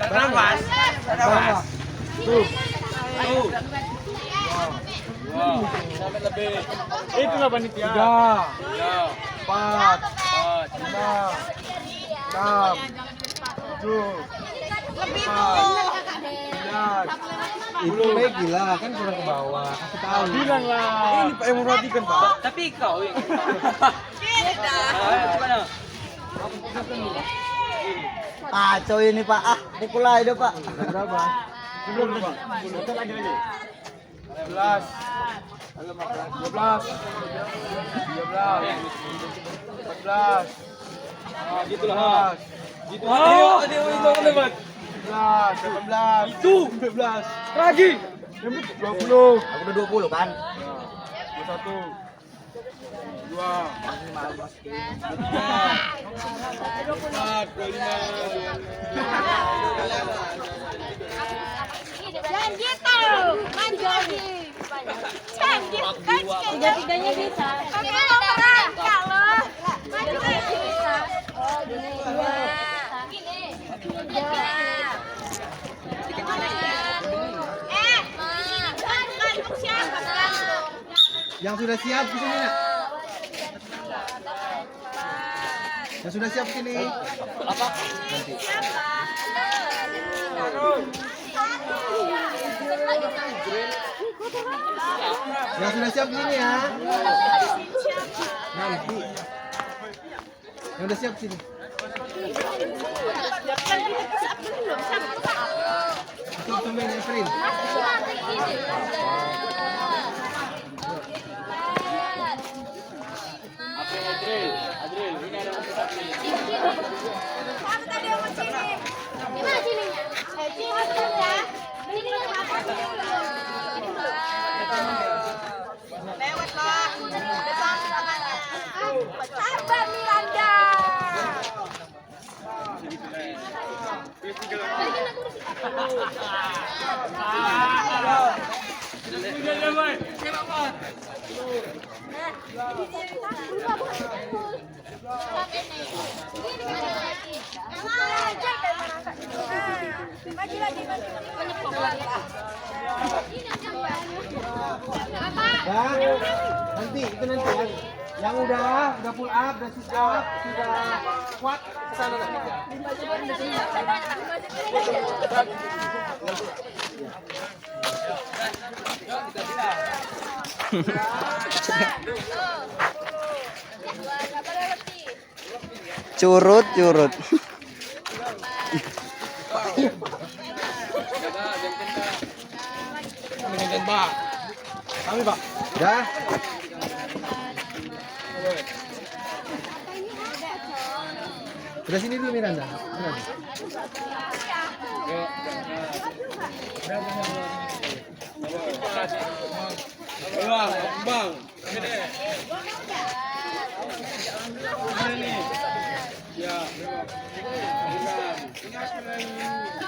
Nafas. Sampai lebih. Itulah panitia. 3, 4, 5, 6, 7. Itu baik gila kan kurang ke bawah. Kasih tahu. Bilang lah. Ini Pak yang memperhatikan, Pak. Tapi kau yang. Kacau ini Pak. Ah, pukul aja Pak. Berapa? Belum, Pak. Satu lagi. 11. 12. 13. 14. Ah, gitulah. Gitu. Ayo, itu lebat. 18. Itu 19. Lagi. 20. Aku udah 20 kan. 21. 2. 4, 25. Jangan gitu. Maju lagi. Jangan gitu. Kan tiga-tiganya bisa. Oke, kalau maju lagi bisa. Oh, gini. Gini. Yang sudah siap di sini, Nak. Yang sudah siap sini. Apa? Nanti. Yang sudah siap sini ya. Nanti. Yang sudah siap sini. Itu temen Efrin. Adril, ini ada untuk Adril. Kamu tadi yang mau sini. Gimana sininya? Sini hotel ya. Sini apa sini dulu. Lewat lah. Depan tangannya. Sabar Miranda. Ini Nanti itu nanti yang udah pull up, udah sit up, sudah kuat kesana nanti. Curut. Kami Pak. Udah. Udah sini dulu Miranda. Bang.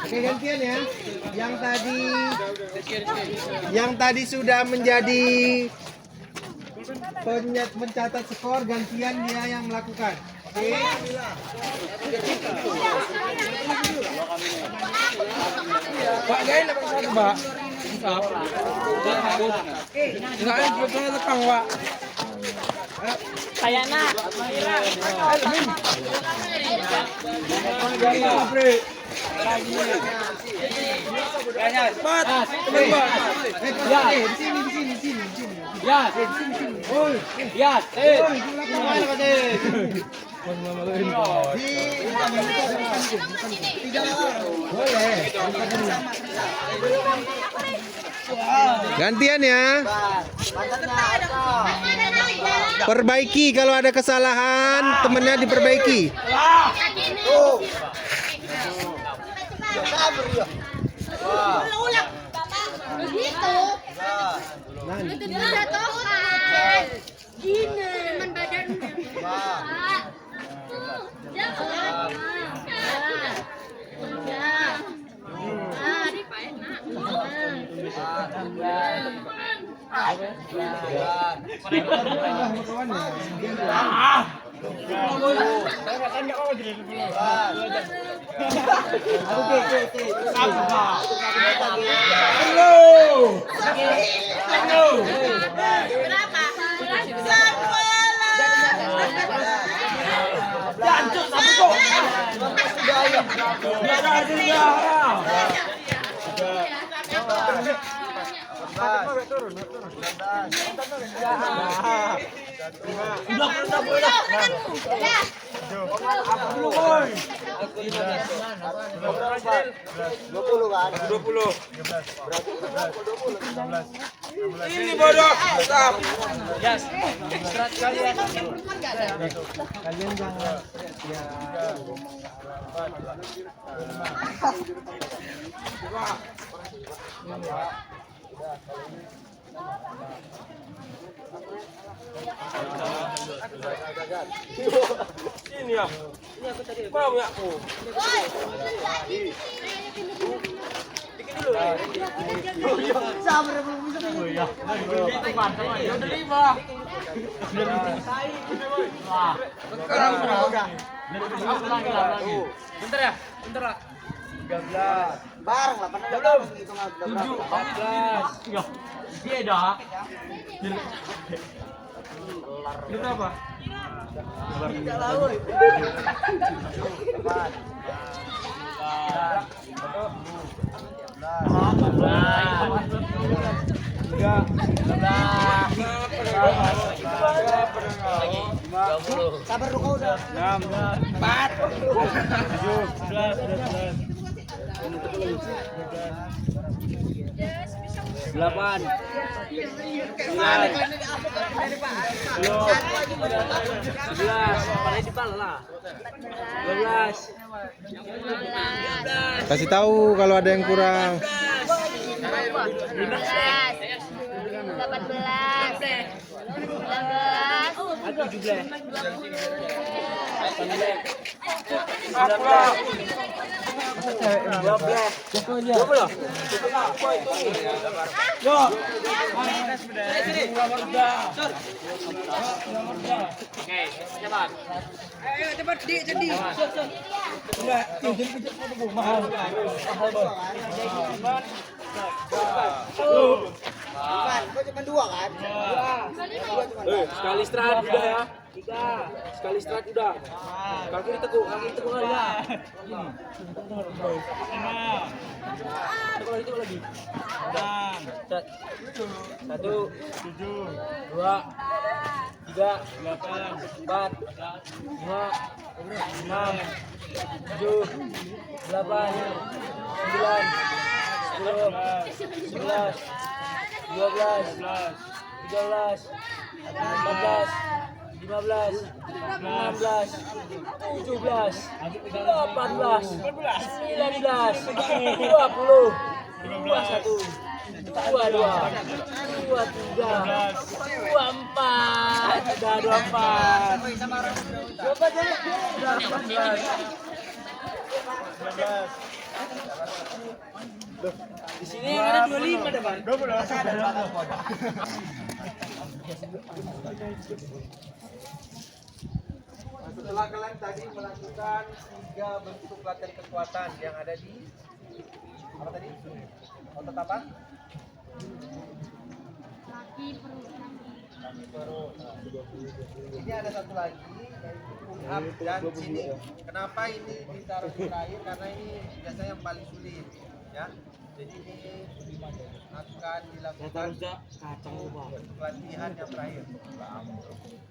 Oke, gantian ya. Yang tadi sudah menjadi mencatat skor, gantian dia yang melakukan. Oke. Pak, gaya nak pakai satu, Pak. Enggak ada betul lekang, Pak. Kayaknya Di gantian ya. Perbaiki kalau ada kesalahan, temennya diperbaiki. Begitu. Itu dijatuhkan. Gini, teman badan. Ini bodoh. Stop. yes. Kalian jangan ini ya. Ini aku tadi. Mau ya aku. Bikin dulu. Sabar belum bisa kayaknya. Bentar ya, bentar lah. 13. Bareng lah, pernah belum gitu nggak 14. Yo, dia dah. Ini berapa? Sabar lu kau udah. 12. Kasih tahu kalau ada yang kurang. 18. 19. Kau cuma 2 kan? Sekali istirahat udah ya. 3. Sekali istirahat udah. Kaki ditekuk aja. Tekuk itu lagi. 1, 2, 3, 4, 5, 6, 7, 8, 9, 10, 11, 12, 13, 14, 15, 16, 17, 18, 19, 20, 21, 22, 23, 24, udah 24. Di sini yang ada 25 depan. Setelah kalian tadi melakukan 3 bentuk latihan kekuatan yang ada di apa tadi? Otot apa? Kaki perut. Ini ada satu lagi yaitu pull up dan chinning. Kenapa ini ditaruh di terakhir? Karena ini biasanya yang paling sulit, ya. Jadi ini akan dilakukan untuk latihan yang terakhir.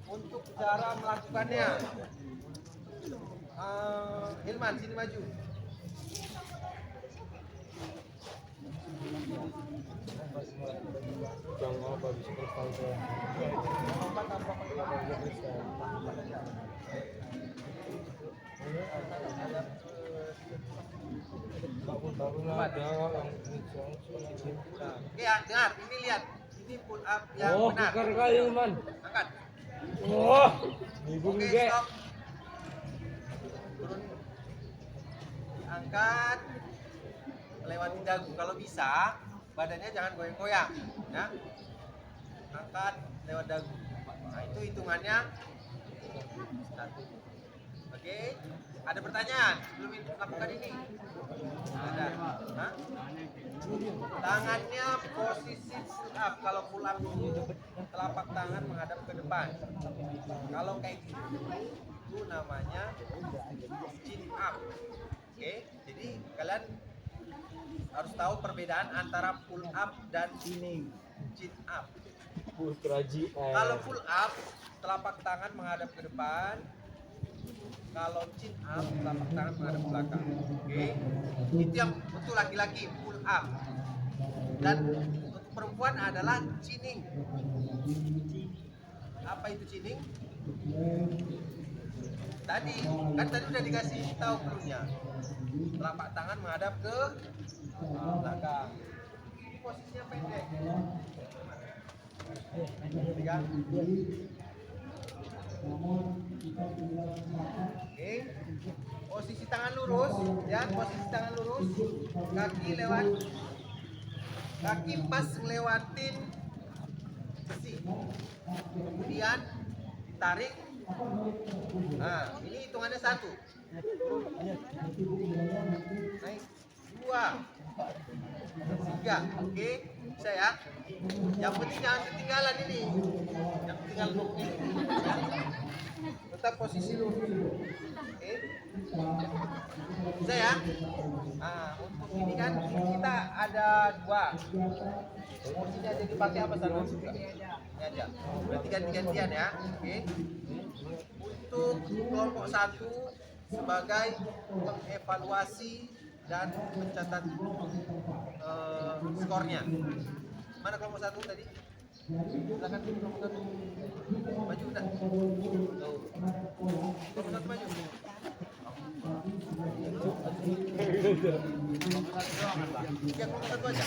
Untuk cara melakukannya, Hilman sini maju. Oke ya, dengar, ini lihat, ini pull up yang benar. Kali man. Angkat. Ibu Oke, stop. Turun. Angkat. Melewati dagu. Kalau bisa, badannya jangan goyang-goyang, ya. Angkat lewat dagu. Nah, itu hitungannya 1. Oke. Ada pertanyaan sebelum melakukan ini? Ada. Hah? Tangannya posisi pull up. Kalau pull up itu telapak tangan menghadap ke depan. Kalau kayak gitu itu namanya chin up. Oke, jadi kalian harus tahu perbedaan antara pull up dan chin up. Kalau pull up telapak tangan menghadap ke depan. Kalau chin up telapak tangan menghadap ke belakang. Oke, itu yang untuk laki-laki pull up. Dan untuk perempuan adalah chinning. Apa itu chinning? Tadi udah dikasih tahu cluenya. Telapak tangan menghadap ke belakang. Ini posisinya pendek. Pegang. Oke. Posisi tangan lurus, ya, posisi tangan lurus. Kaki pas ngelewatin besi. Kemudian tarik. Nah, ini hitungannya 1. Naik 2, 3. Oke, bisa ya. Yang penting jangan ketinggalan ini. Yang ketinggalan ini. Ya. Tetap posisi lurus. Oke. Bisa ya. Nah, untuk ini kan kita ada 2. Porsinya aja dipakai apa sana? Ini aja. Berarti ganti-gantian ya. Oke. Untuk kelompok 1 sebagai mengevaluasi dan mencatat skornya. Mana kelompok 1 tadi? Silakan kelompok 1. Maju udah. Tuh. Kelompok 1 maju. Ya, kelompok 1 aja.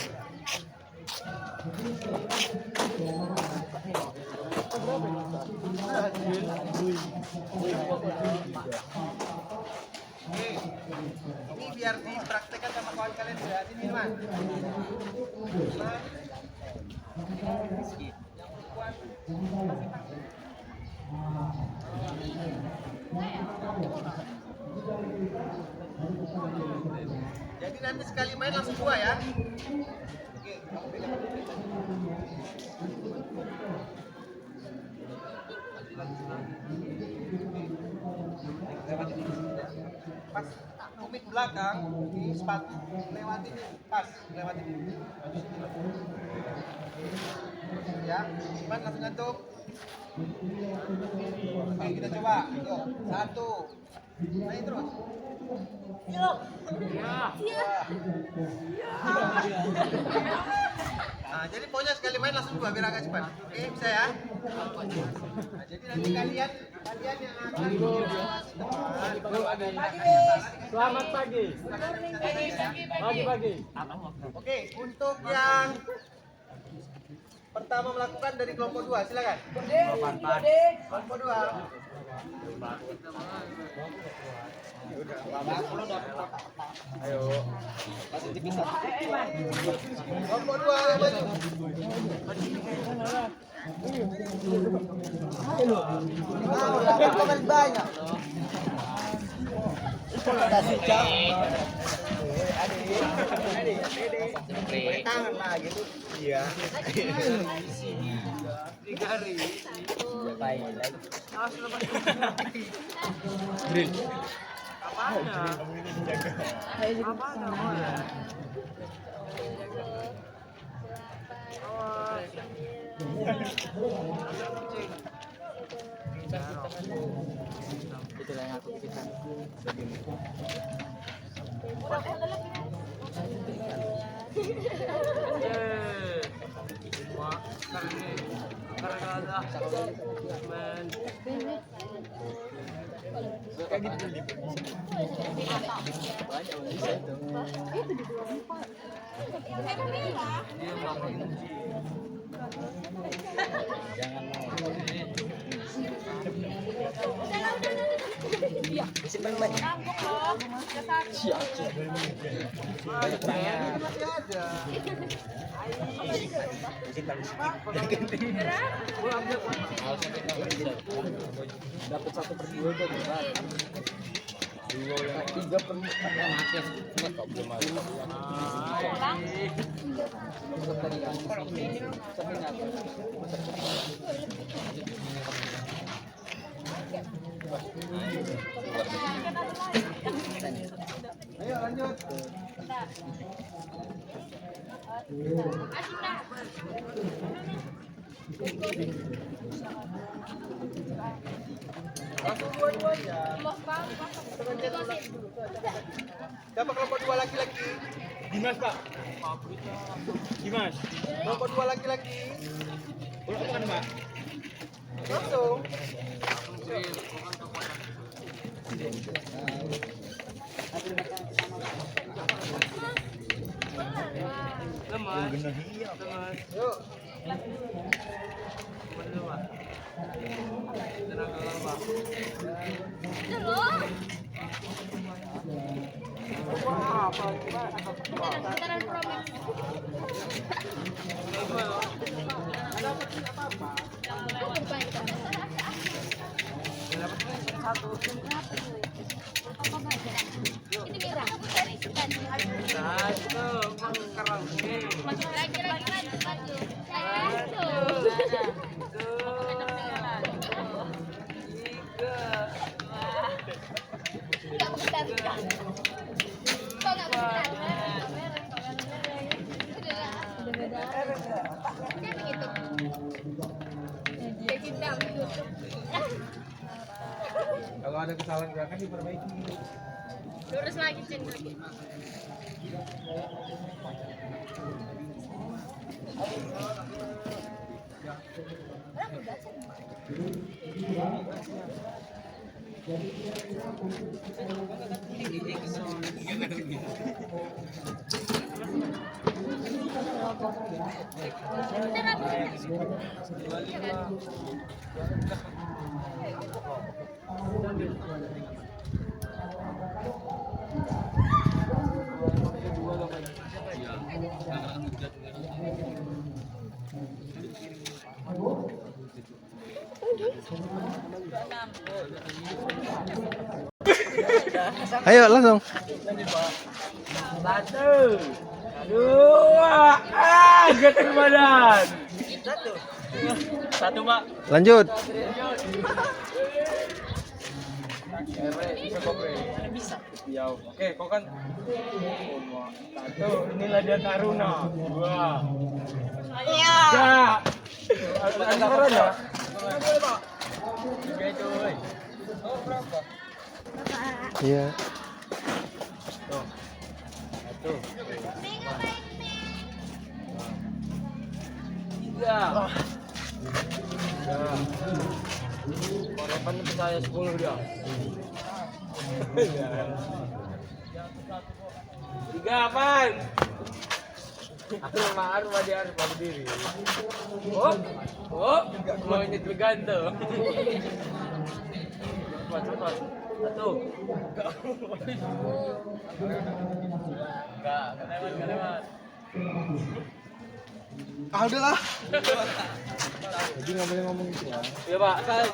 Oke. Ini biar dipraktekkan sama kawan kalian juga. Sini Man. Jadi nanti sekali main langsung 2 ya. Oke, kamu pegang. Pas tumit belakang di sepatu lewatin pas lewatin ya Iman langsung gantung. Oke kita coba yuk 1 naik terus nah jadi pokoknya sekali main langsung 2 biar agak cepat. Oke bisa ya. Nah, jadi nanti kalian yang akan Selamat pagi. Pagi. Oke, untuk yang pertama melakukan dari kelompok 2, silakan. Kelompok 2. Ayo. Kelompok 2 yang maju. Kau kan banyak. Pakai tangan lah gitu. Iya. Drill. Apanya? Apanya? Itulah yang aku pikirkan. Dapat 1/2 tuh berat. 3 Ayo lanjut. Langsung dua-duanya. Siapa kelompok 2 laki-laki? Dimas, Pak. Dimas. Kelompok 2 laki-laki. Bukan, Pak. Langsung. Yuk. Putaran promek. Ini merah. Maju lagi. Enggak bentar. Kok enggak bentar? Udah beda. Kayak begitu. Kayak cinta YouTube. Kalau ada kesalahan gerakan diperbaiki. Lurus lagi, Cin lagi. Ayo langsung. Satu, dua, getar badan. Satu Pak. Lanjut. Bisa. Ya, oke, kau kan. Satu, inilah dia Taruna. Dua. Tiga. Ada Taruna. Tiga itu, woi. Oh, berapa? Iya. Tuh. Satu. Tiga. Kalau depan saya 10 dia. Tiga apaan? Aku mahar sama dia harus berdiri. Oh, mau ini tergantung. Cepat. Satu. Enggak lewat. Ah udahlah. Jadi nggak boleh ngomong gitu ya. Iya Pak, kan.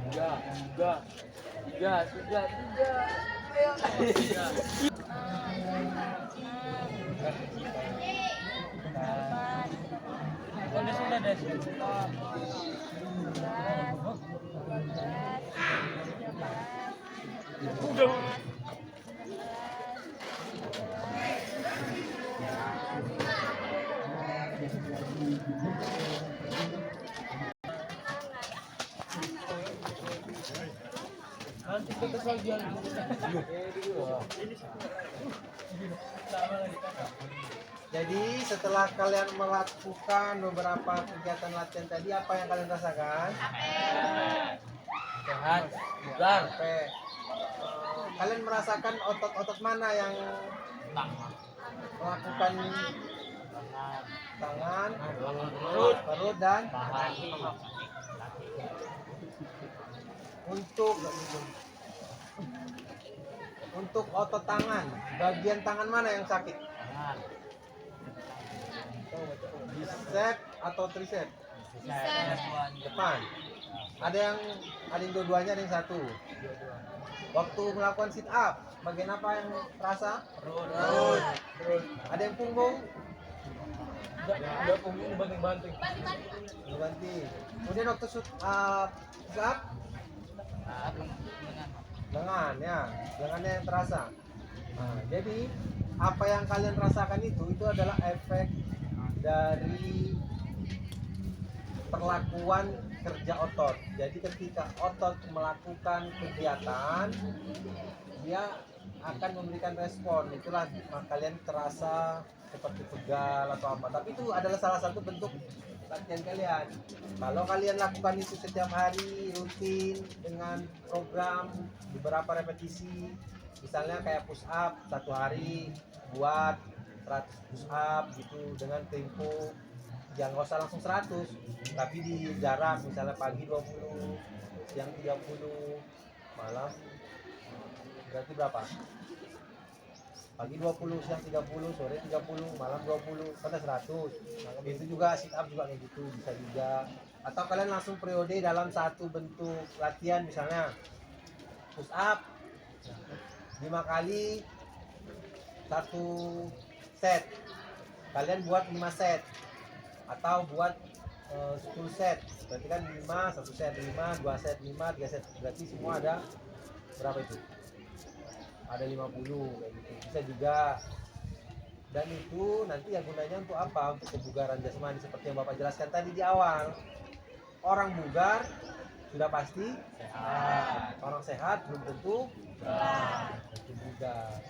Tiga. Ayo. Sudah deh. Jadi setelah kalian melakukan beberapa kegiatan latihan tadi, apa yang kalian rasakan? Sehat, bugar. Capek. Kalian merasakan otot-otot mana yang melakukan tangan, perut dan untuk otot tangan, bagian tangan mana yang sakit? Bicep atau tricep? Depan. Ada yang dua-duanya, ada yang satu. Waktu melakukan sit up, bagian apa yang terasa? Perut. Ada yang punggung? Udah punggung banting-banting. Banting. Kemudian waktu sit up, lengan ya, lengannya yang terasa. Nah, jadi apa yang kalian rasakan itu adalah efek dari perlakuan kerja otot. Jadi ketika otot melakukan kegiatan, dia akan memberikan respon. Itulah kalian terasa seperti pegal atau apa. Tapi itu adalah salah satu bentuk latihan kalian. Kalau kalian lakukan itu setiap hari rutin dengan program beberapa repetisi, misalnya kayak push up satu hari buat 100 push up gitu dengan tempo yang nggak usah langsung 100, tapi di jarak misalnya pagi 20, siang 30, malam berarti berapa? Pagi 20, siang 30, sore 30, malam 20, pada 100. Itu juga sit up juga kayak gitu, bisa juga. Atau kalian langsung periode dalam satu bentuk latihan, misalnya push up 5 kali 1 set. Kalian buat 5 set atau buat 10 set. Berarti kan 5, 1 set, 5, 2 set, 5, 3 set. Berarti semua ada berapa itu? Ada 50 kayak gitu. Bisa juga. Dan itu nanti ya gunanya untuk apa? Untuk kebugaran jasmani seperti yang Bapak jelaskan tadi di awal. Orang bugar sudah pasti sehat. Orang sehat belum tentu bugar.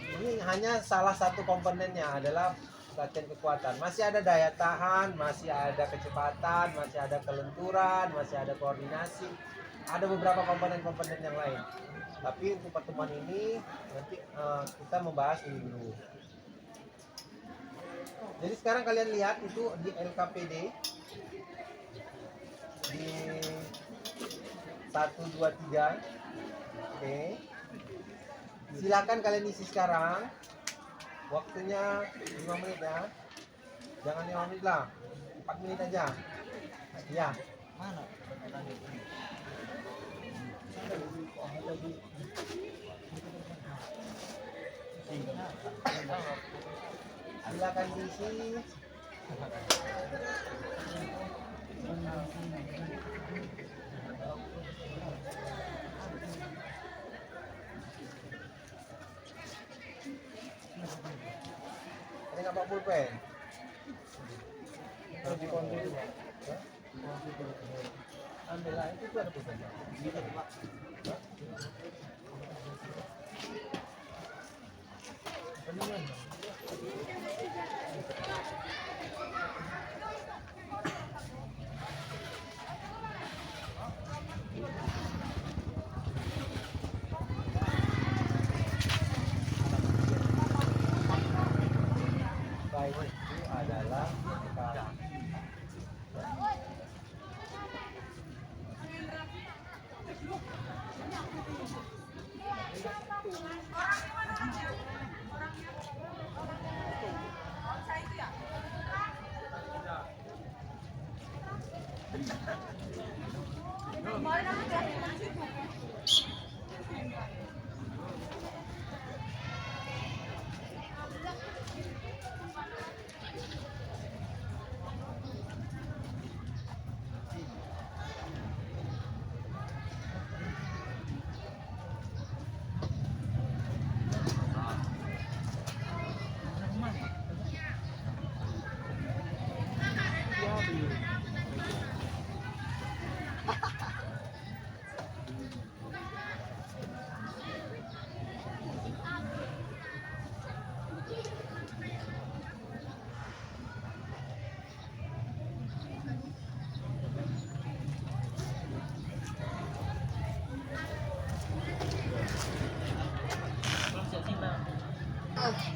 Ini hanya salah satu komponennya adalah latihan kekuatan. Masih ada daya tahan, masih ada kecepatan, masih ada kelenturan, masih ada koordinasi. Ada beberapa komponen-komponen yang lain. Tapi untuk pertemuan ini nanti kita membahas ini dulu. Jadi sekarang kalian lihat itu di LKPD di 1, 2, 3. Oke. Silakan kalian isi sekarang. Waktunya 5 menit ya. Jangan 5 menit lah. 4 menit aja. Ya. Mana? Silakan diisi. Ada nggak Pak pulpen? Kalau di konten itu, ya? Ambil lah itu ada pulpen. Peningan. Baik itu adalah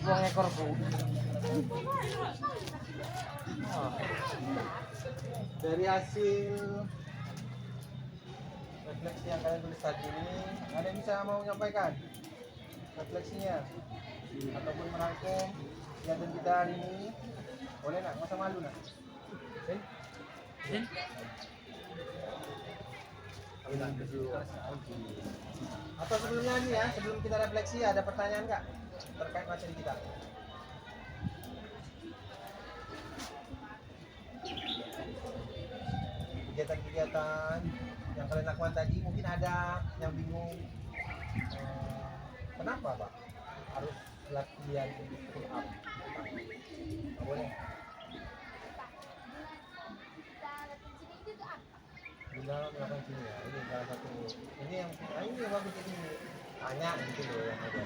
buang ekorku. Dari hasil refleksi yang kalian tulis tadi ini, ada yang bisa mau menyampaikan refleksinya ataupun merangkum kegiatan kita hari ini? Boleh nak? Masa malu nak? Atau sebelumnya nih ya, sebelum kita refleksi ada pertanyaan nggak terkait materi kita? Kegiatan-kegiatan yang kalian lakukan tadi mungkin ada yang bingung, kenapa Pak harus latihan pull up? Boleh? Guna melakukan sini ya, ini salah satu. Ini yang bagus ini tanya gitu loh yang ada.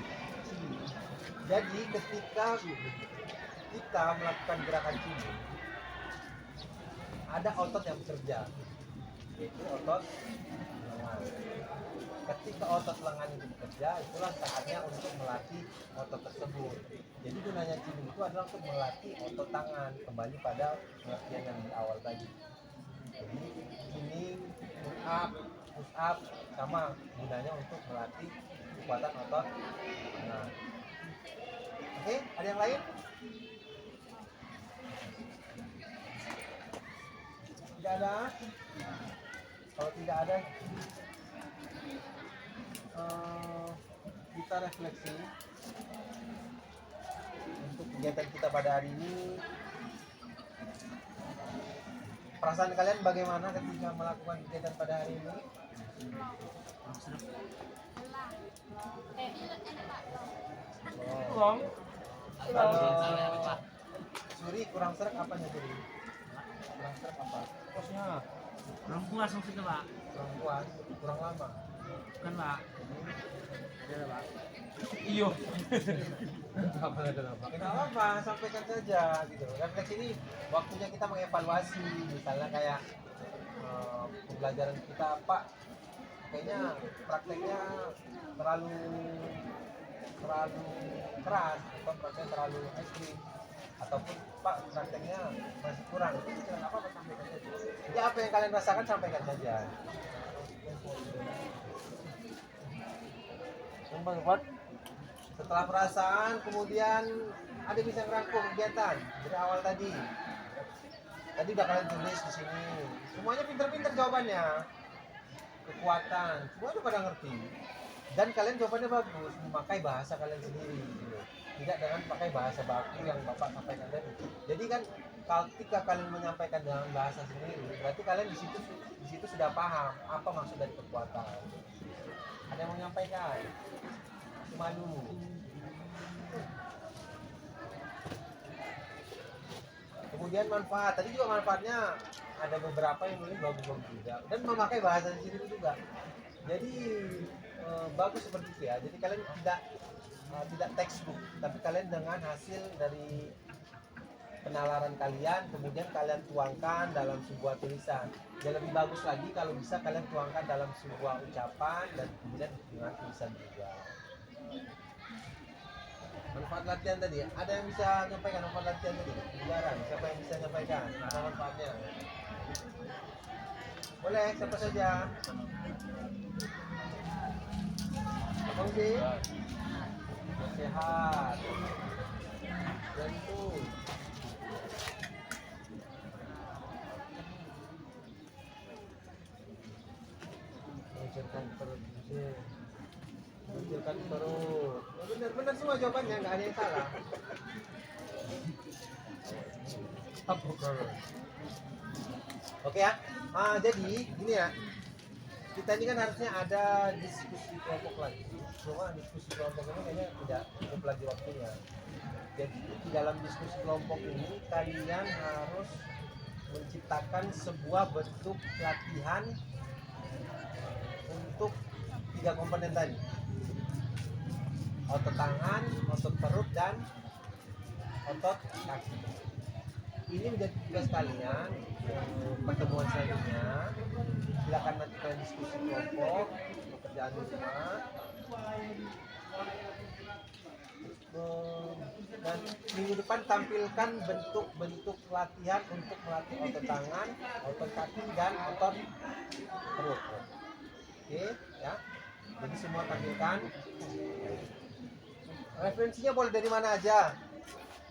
Jadi ketika kita melakukan gerakan sini, ada otot yang bekerja, yaitu otot lengan. Ketika otot lengan itu bekerja, itulah saatnya untuk melatih otot tersebut. Jadi gunanya cini itu adalah untuk melatih otot tangan, kembali pada pengertian yang di awal tadi. Jadi ini push up sama gunanya untuk melatih kekuatan otot tangan. Oke, ada yang lain? Tidak ada? Kalau tidak ada, kita refleksi untuk kegiatan kita pada hari ini. Perasaan kalian bagaimana ketika melakukan kegiatan pada hari ini? Oh. Kalau Suri kurang serak apanya Suri? Kurang serak apa? Posnya Kurang puas maksudnya Pak? kurang puas, kurang lama. Bukan Pak? Iya Pak. Iyo. Tidak apa, sampaikan saja gitu. Refleksi ini waktunya kita mengevaluasi, misalnya kayak pembelajaran kita, Pak, kayaknya prakteknya terlalu keras atau prakteknya terlalu ekstrim, ataupun Pak kayaknya masih kurang. Apa sampaikan saja. Jadi apa yang kalian rasakan sampaikan saja. Membuat setelah perasaan kemudian ada bisa ngerangkum kegiatan dari awal tadi. Tadi udah kalian tulis di sini. Semuanya pinter-pinter jawabannya. Kekuatan, semua udah pada ngerti. Dan kalian jawabannya bagus, memakai bahasa kalian sendiri. Gitu. Tidak dengan pakai bahasa baku yang Bapak sampaikan tadi. Jadi kan ketika kalian menyampaikan dengan bahasa sendiri, berarti kalian di situ sudah paham apa maksud dari kekuatan. Ada yang mau menyampaikan? Malu. Kemudian manfaat, tadi juga manfaatnya ada beberapa yang nulis bagus-bagus juga dan memakai bahasa di situ juga. Jadi bagus seperti itu ya. Jadi kalian tidak textbook, tapi kalian dengan hasil dari penalaran kalian, kemudian kalian tuangkan dalam sebuah tulisan. Dan lebih bagus lagi kalau bisa kalian tuangkan dalam sebuah ucapan dan kemudian dengan tulisan juga. Manfaat latihan tadi, ada yang bisa menyampaikan manfaat latihan tadi? Jarang, siapa yang bisa menyampaikan apa manfaatnya? Boleh, siapa saja? Apa sih? Sehat, jantung. Mengucapkan perut, mengucapkan perut. Benar semua jawabannya, nggak ada yang salah. Oke ya. Jadi gini ya. Kita ini kan harusnya ada diskusi kelompok lagi. Cuma diskusi kelompok ini kayaknya tidak cukup lagi waktunya. Jadi di dalam diskusi kelompok ini kalian harus menciptakan sebuah bentuk latihan untuk 3 komponen tadi. Otot tangan, otot perut, dan otot kaki. Ini menjadi tugas kalian. Pertemuan selanjutnya silakan nanti kalian diskusi kelompok, pekerjaan di rumah, dan minggu depan tampilkan bentuk-bentuk latihan untuk melatih otot tangan, otot kaki, dan otot perut. Oke ya, jadi semua tampilkan. Referensinya boleh dari mana aja,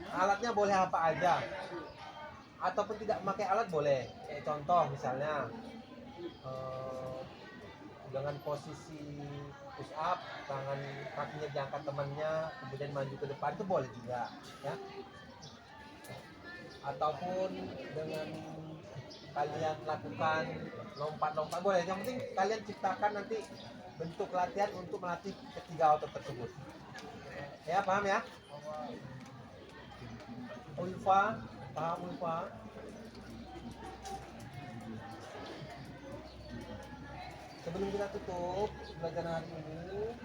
alatnya boleh apa aja, ataupun tidak memakai alat boleh. Kayak contoh misalnya dengan posisi push up, tangan kakinya diangkat temannya, kemudian maju ke depan, itu boleh juga ya. Ataupun dengan kalian lakukan lompat-lompat boleh. Yang penting kalian ciptakan nanti bentuk latihan untuk melatih ketiga otot tersebut. Ya, paham ya? Ulfa, paham Ulfa? Sebelum kita tutup pelajaran hari ini,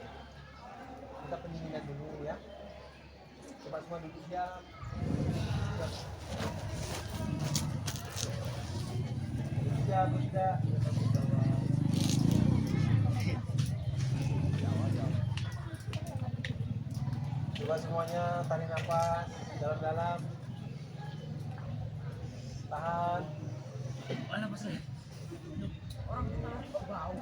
kita pendinginan dulu ya. Coba semua duduk siap. Siap, tidak. Coba semuanya tarik nafas dalam-dalam. Tahan. Mana pasnya? Orang bau.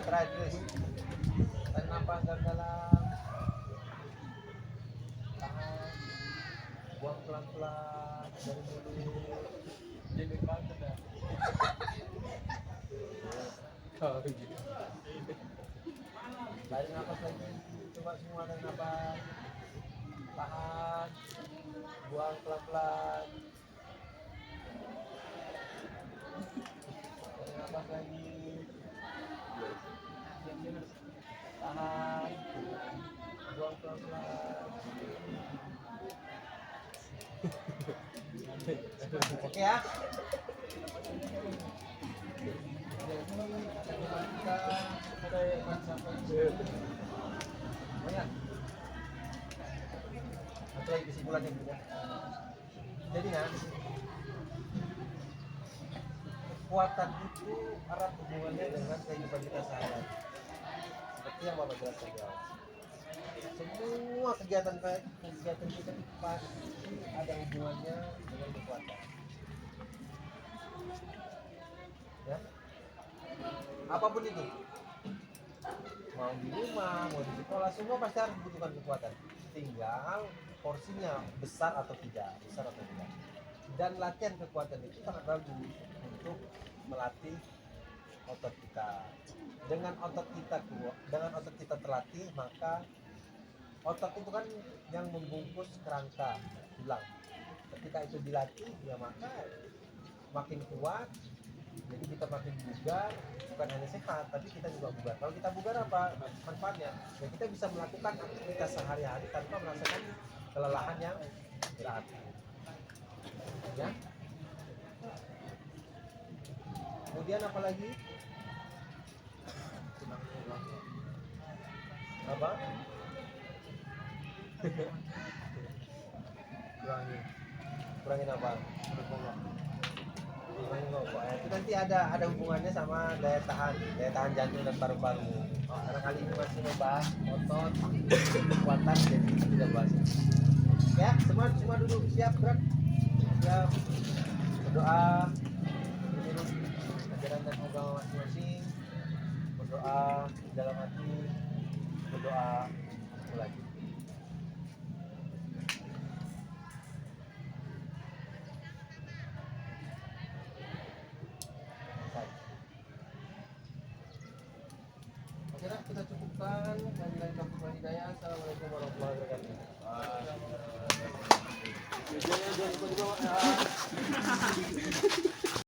Terakhir terus. Tarik nafas dalam-dalam. Tahan. Buang pelan-pelan dari mulut. Jadi banget dah. Tarik nafas lagi. Coba semua tarik nafas. Tahan. Buang pelan-pelan. Tarik nafas lagi. Tahan. Buang pelan-pelan. Oke ya. Atau lagi kesimpulannya gitu ya. Jadi ya, kekuatan itu erat hubungannya dengan kehidupan kita sehari-hari. Seperti yang Bapak jelaskan di awal. Semua semua kegiatan kita pasti ada hubungannya dengan kekuatan. Ya, apapun itu, mau di rumah, mau di sekolah, semua pasti harus membutuhkan kekuatan. Tinggal porsinya besar atau tidak. Dan latihan kekuatan itu sangat bagus untuk melatih otot kita. Dengan otot kita terlatih, maka otot itu kan yang membungkus kerangka tulang. Ketika itu dilatih, ya maka makin kuat. Jadi kita makin bugar, bukan hanya sehat, tapi kita juga bugar. Kalau kita bugar apa manfaatnya? Ya kita bisa melakukan aktivitas sehari-hari tanpa merasakan kelelahan yang berat. Ya. Kemudian apa lagi? Apa? Kurangin apa? Itu nanti ada hubungannya sama daya tahan jantung dan paru-paru. Karena kali ini masih membahas otot, kekuatan, jadi kita tidak bahas. Ya, semua duduk, siap, gerak, siap, berdoa, menurut ajaran dan agama masing-masing, berdoa dalam hati, berdoa mulai. Kita cukupkan. Assalamualaikum warahmatullahi wabarakatuh.